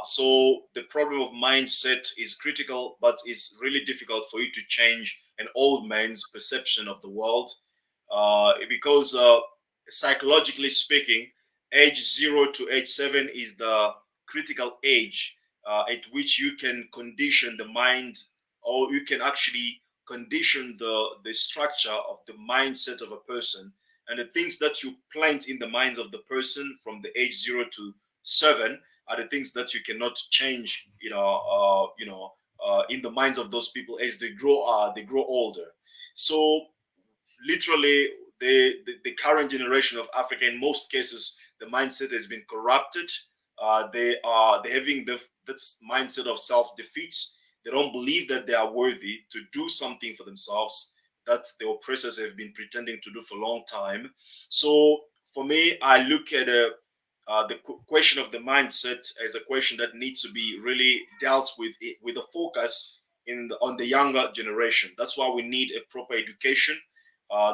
So the problem of mindset is critical, but it's really difficult for you to change an old man's perception of the world, because psychologically speaking, age 0 to age 7 is the critical age at which you can condition the mind, or you can actually condition the structure of the mindset of a person, and the things that you plant in the minds of the person from the age 0 to 7 are the things that you cannot change, in the minds of those people as they grow older. So literally, the current generation of Africa, in most cases, the mindset has been corrupted. They're having this mindset of self defeats. They don't believe that they are worthy to do something for themselves that the oppressors have been pretending to do for a long time. So for me, I look at the question of the mindset as a question that needs to be really dealt with a focus on the younger generation. That's why we need a proper education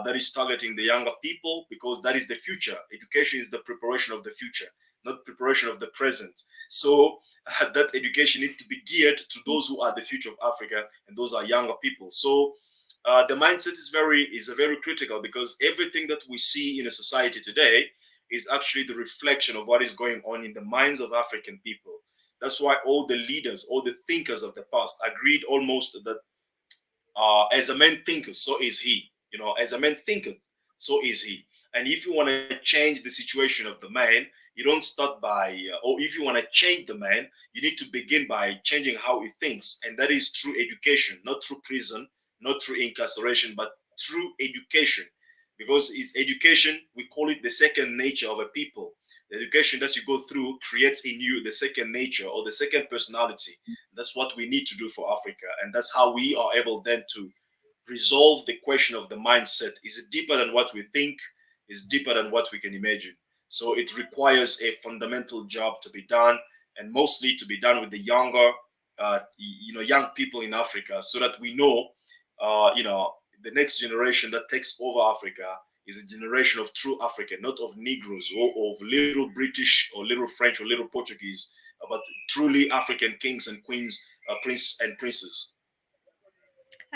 that is targeting the younger people, because that is the future. Education is the preparation of the future, not preparation of the present. So that education needs to be geared to those who are the future of Africa, and those are younger people. So the mindset is a very critical, because everything that we see in a society today is actually the reflection of what is going on in the minds of African people. That's why all the leaders, all the thinkers of the past agreed almost that as a man thinketh, so is he. You know, as a man thinketh, so is he. And if you want to change the situation of the man, you don't start by, or if you want to change the man, you need to begin by changing how he thinks. And that is through education, not through prison, not through incarceration, but through education. Because it's education, we call it the second nature of a people. The education that you go through creates in you the second nature or the second personality. That's what we need to do for Africa. And that's how we are able then to resolve the question of the mindset. Is it deeper than what we think? Is deeper than what we can imagine. So it requires a fundamental job to be done, and mostly to be done with the younger, young people in Africa, so that we know, the next generation that takes over Africa is a generation of true African, not of Negroes or of little British or little French or little Portuguese, but truly African kings and queens, prince and princes.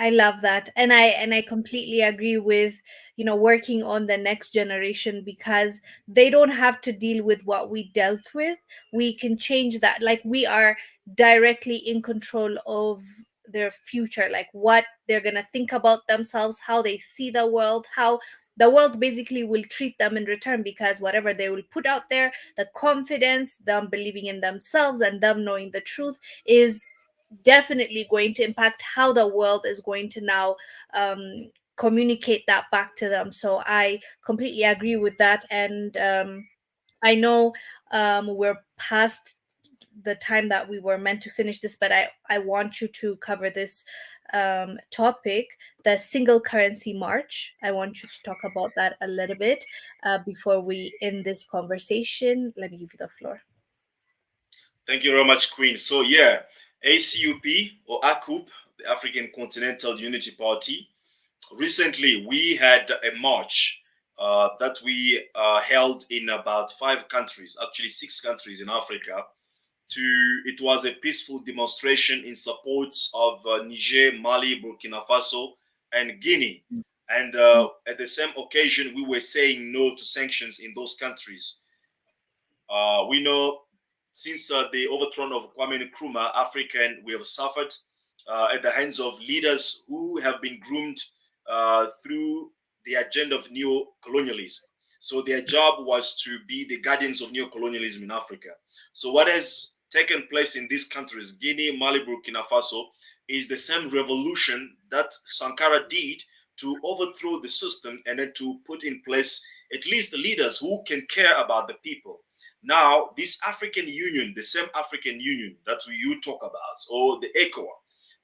I love that. And I completely agree with, working on the next generation, because they don't have to deal with what we dealt with. We can change that. Like, we are directly in control of their future, like what they're going to think about themselves, how they see the world, how the world basically will treat them in return, because whatever they will put out there, the confidence, them believing in themselves and them knowing the truth, is definitely going to impact how the world is going to now communicate that back to them. So I completely agree with that. And I know we're past the time that we were meant to finish this, but I want you to cover this topic, the single currency march. I want you to talk about that a little bit before we end this conversation. Let me give you the floor. Thank you very much, Queen. So yeah, ACUP or ACUP, the African Continental Unity Party. Recently, we had a march that we held in about 5 countries, actually 6 countries in Africa. It was a peaceful demonstration in support of Niger, Mali, Burkina Faso, and Guinea. And at the same occasion, we were saying no to sanctions in those countries. We know since the overthrow of Kwame Nkrumah, African, we have suffered at the hands of leaders who have been groomed through the agenda of neo-colonialism. So their job was to be the guardians of neo-colonialism in Africa. So what has taken place in these countries, Guinea, Mali, Burkina Faso, is the same revolution that Sankara did to overthrow the system and then to put in place at least leaders who can care about the people. Now, this African Union, the same African Union that you talk about, or the ECOWAS,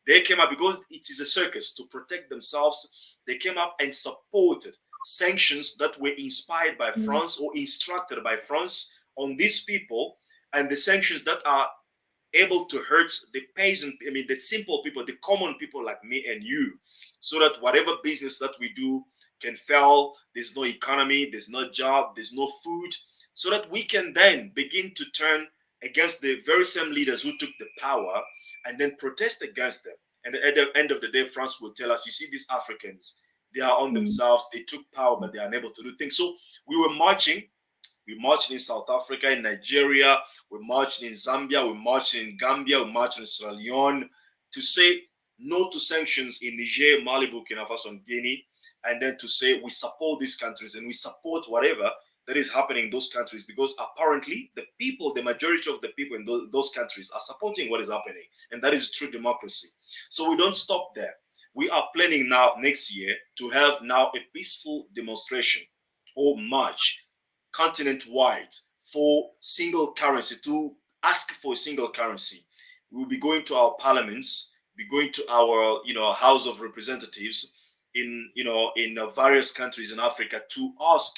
they came up because it is a circus to protect themselves. They came up and supported sanctions that were inspired by Mm, France or instructed by France on these people, and the sanctions that are able to hurt the peasant, I mean, the simple people, the common people like me and you, so that whatever business that we do can fail. There's no economy, there's no job, there's no food, so that we can then begin to turn against the very same leaders who took the power and then protest against them. And at the end of the day, France will tell us, you see, these Africans, they are on mm, themselves, they took power, but they are unable to do things. So we were marching, we marched in South Africa, in Nigeria, we marched in Zambia, we marched in Gambia, we marched in Sierra Leone to say no to sanctions in Niger, Mali, Burkina Faso, and Guinea, and then to say we support these countries and we support whatever that is happening in those countries, because apparently the people, the majority of the people in those countries are supporting what is happening, and that is true democracy. So we don't stop there. We are planning now next year to have now a peaceful demonstration or march continent wide for single currency, to ask for a single currency. We will be going to our parliaments, be going to our House of Representatives in various countries in Africa to ask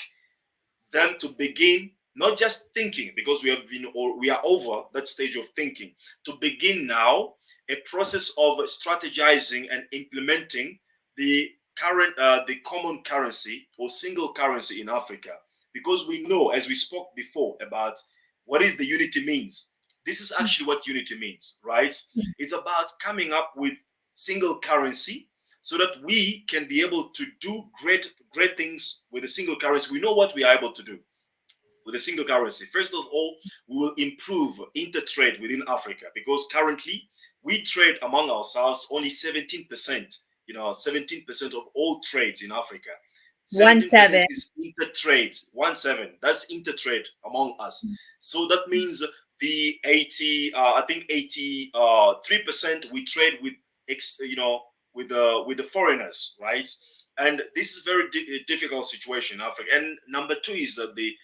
them to begin not just thinking, because we have been or we are over that stage of thinking, to begin now a process of strategizing and implementing the the common currency or single currency in Africa, because we know, as we spoke before, about what is the unity means. This is actually what unity means, right? It's about coming up with single currency so that we can be able to do great things with a single currency. We know what we are able to do with a single currency. First of all, we will improve intertrade within Africa because currently we trade among ourselves only 17%. 17% of all trades in Africa. One 17% seven. is intertrade. 1 7. That's intertrade among us. So that means the 80, I think 83% we trade with, with the foreigners, right? And this is very difficult situation in Africa. And number two is that the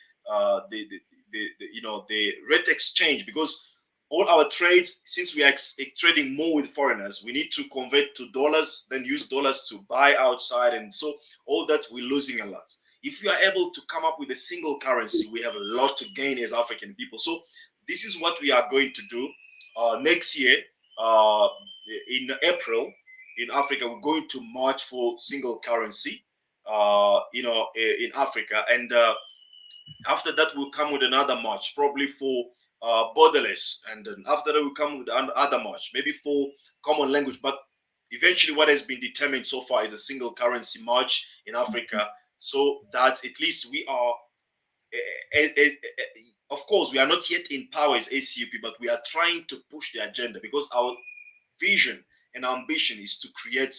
rate exchange, because all our trades, since we are trading more with foreigners, we need to convert to dollars, then use dollars to buy outside, and so all that we're losing a lot. If we are able to come up with a single currency, we have a lot to gain as African people. So this is what we are going to do next year uh, in April in Africa. We're going to march for single currency, in Africa, and after that we'll come with another march, probably for borderless, and then after that we'll come with another march, maybe for common language. But eventually, what has been determined so far is a single currency march in Africa, so that at least we are. Of course, we are not yet in power as ACUP, but we are trying to push the agenda because our vision and ambition is to create,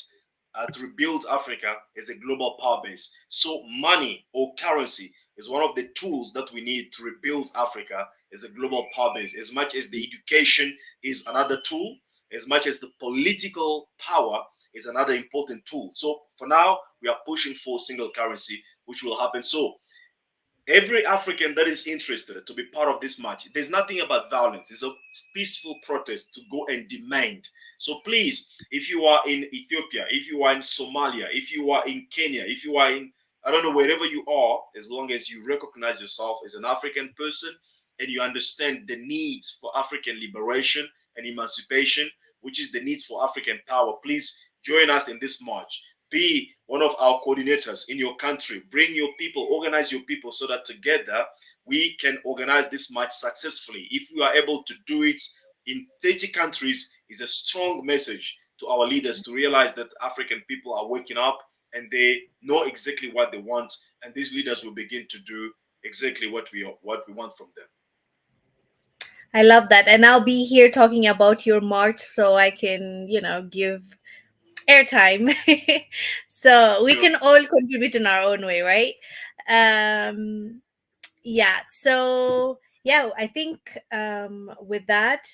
to rebuild Africa as a global power base. So money or currency is one of the tools that we need to rebuild Africa as a global power base. As much as the education is another tool, as much as the political power is another important tool. So for now, we are pushing for single currency, which will happen. So every African that is interested to be part of this march, there's nothing about violence. It's a peaceful protest to go and demand. So please, if you are in Ethiopia, if you are in Somalia, if you are in Kenya, if you are in, I don't know, wherever you are, as long as you recognize yourself as an African person and you understand the needs for African liberation and emancipation, which is the needs for African power, please join us in this march. Be one of our coordinators in your country. Bring your people, organize your people so that together we can organize this march successfully. If we are able to do it in 30 countries, is a strong message to our leaders to realize that African people are waking up and they know exactly what they want, and these leaders will begin to do exactly what we want from them. I love that. And I'll be here talking about your march so I can, give airtime. So we You can all contribute in our own way, right? Um, yeah. So, yeah, I think with that,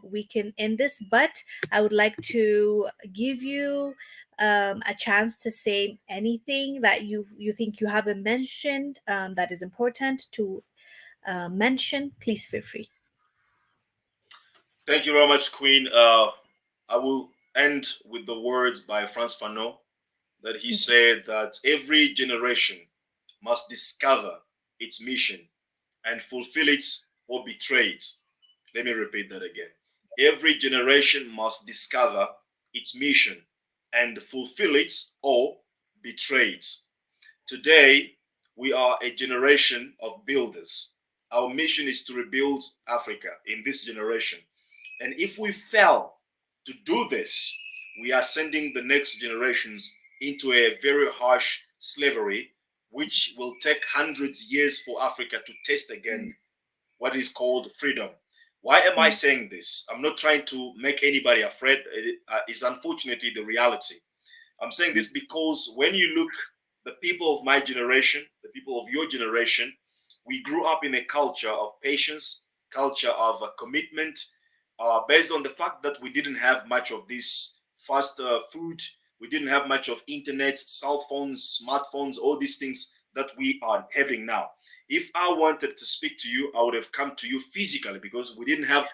we can end this. But I would like to give you a chance to say anything that you think you haven't mentioned that is important to mention. Please feel free. Thank you very much, Queen. I will end with the words by Franz Fanon that he Okay. said that every generation must discover its mission and fulfill it or betray it. Let me repeat that again. Every generation must discover its mission and fulfill it or betray it. Today, we are a generation of builders. Our mission is to rebuild Africa in this generation. And if we fail to do this, we are sending the next generations into a very harsh slavery, which will take hundreds of years for Africa to taste again what is called freedom. Why am I saying this? I'm not trying to make anybody afraid. It's unfortunately the reality. I'm saying this because when you look, the people of my generation, the people of your generation, we grew up in a culture of patience, culture of commitment, based on the fact that we didn't have much of this fast food, we didn't have much of internet, cell phones, smartphones, all these things that we are having now. If I wanted to speak to you, I would have come to you physically because we didn't have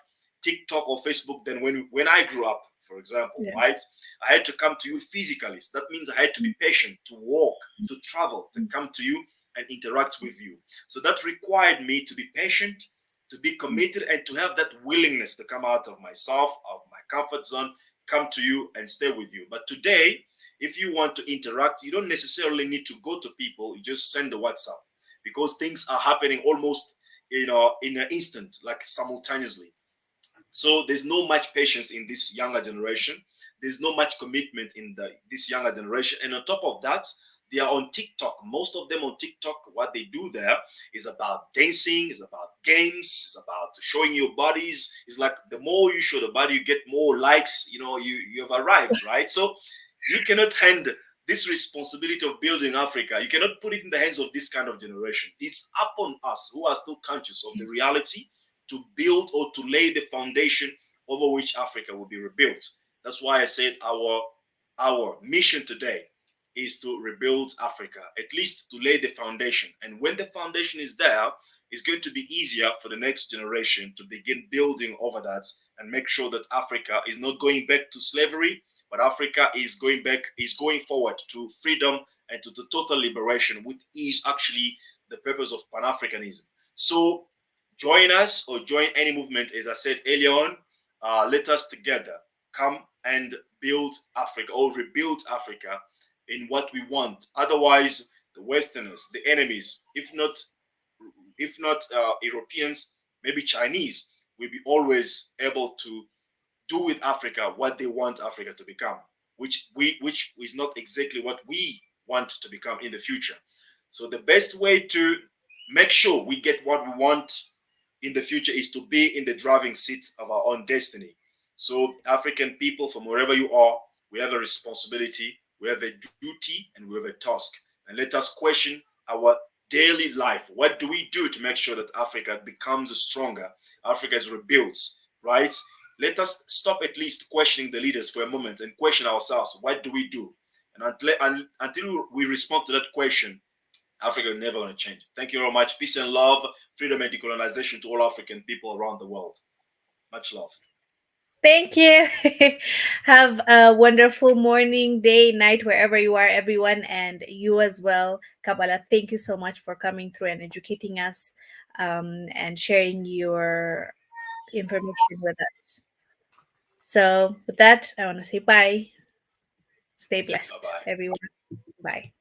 TikTok or Facebook then when I grew up, for example, Yeah. right? I had to come to you physically. So that means I had to be patient, to walk, to travel, to come to you and interact with you. So that required me to be patient, to be committed, and to have that willingness to come out of myself, of my comfort zone, come to you and stay with you. But today, if you want to interact, you don't necessarily need to go to people. You just send a WhatsApp because things are happening almost in an instant, like simultaneously. So there's no much patience in this younger generation. There's no much commitment in this younger generation. And on top of that, they are on TikTok. Most of them on TikTok, what they do there is about dancing, is about games, is about showing your bodies. It's like the more you show the body, you get more likes. You have arrived, right? So you cannot hand this responsibility of building Africa. You cannot put it in the hands of this kind of generation. It's upon us who are still conscious of the reality to build or to lay the foundation over which Africa will be rebuilt. That's why I said our mission today is to rebuild Africa, at least to lay the foundation. And when the foundation is there, it's going to be easier for the next generation to begin building over that and make sure that Africa is not going back to slavery, but Africa is going forward to freedom and to total liberation, which is actually the purpose of Pan Africanism. So join us or join any movement, as I said earlier on. Let us together come and build Africa or rebuild Africa in what we want. Otherwise, the Westerners, the enemies, if not Europeans, maybe Chinese, will be always able to do with Africa what they want Africa to become, which is not exactly what we want to become in the future. So the best way to make sure we get what we want in the future is to be in the driving seat of our own destiny. So African people, from wherever you are, we have a responsibility, we have a duty, and we have a task. And let us question our daily life. What do we do to make sure that Africa becomes stronger? Africa is rebuilt, right? Let us stop at least questioning the leaders for a moment and question ourselves. What do we do? Until we respond to that question, Africa is never going to change. Thank you very much. Peace and love, freedom and decolonization to all African people around the world. Much love. Thank you. Have a wonderful morning, day, night, wherever you are, everyone, and you as well, Kabala. Thank you so much for coming through and educating us, and sharing your information with us. So, with that, I want to say bye. Stay Bye blessed, bye. everyone. Bye.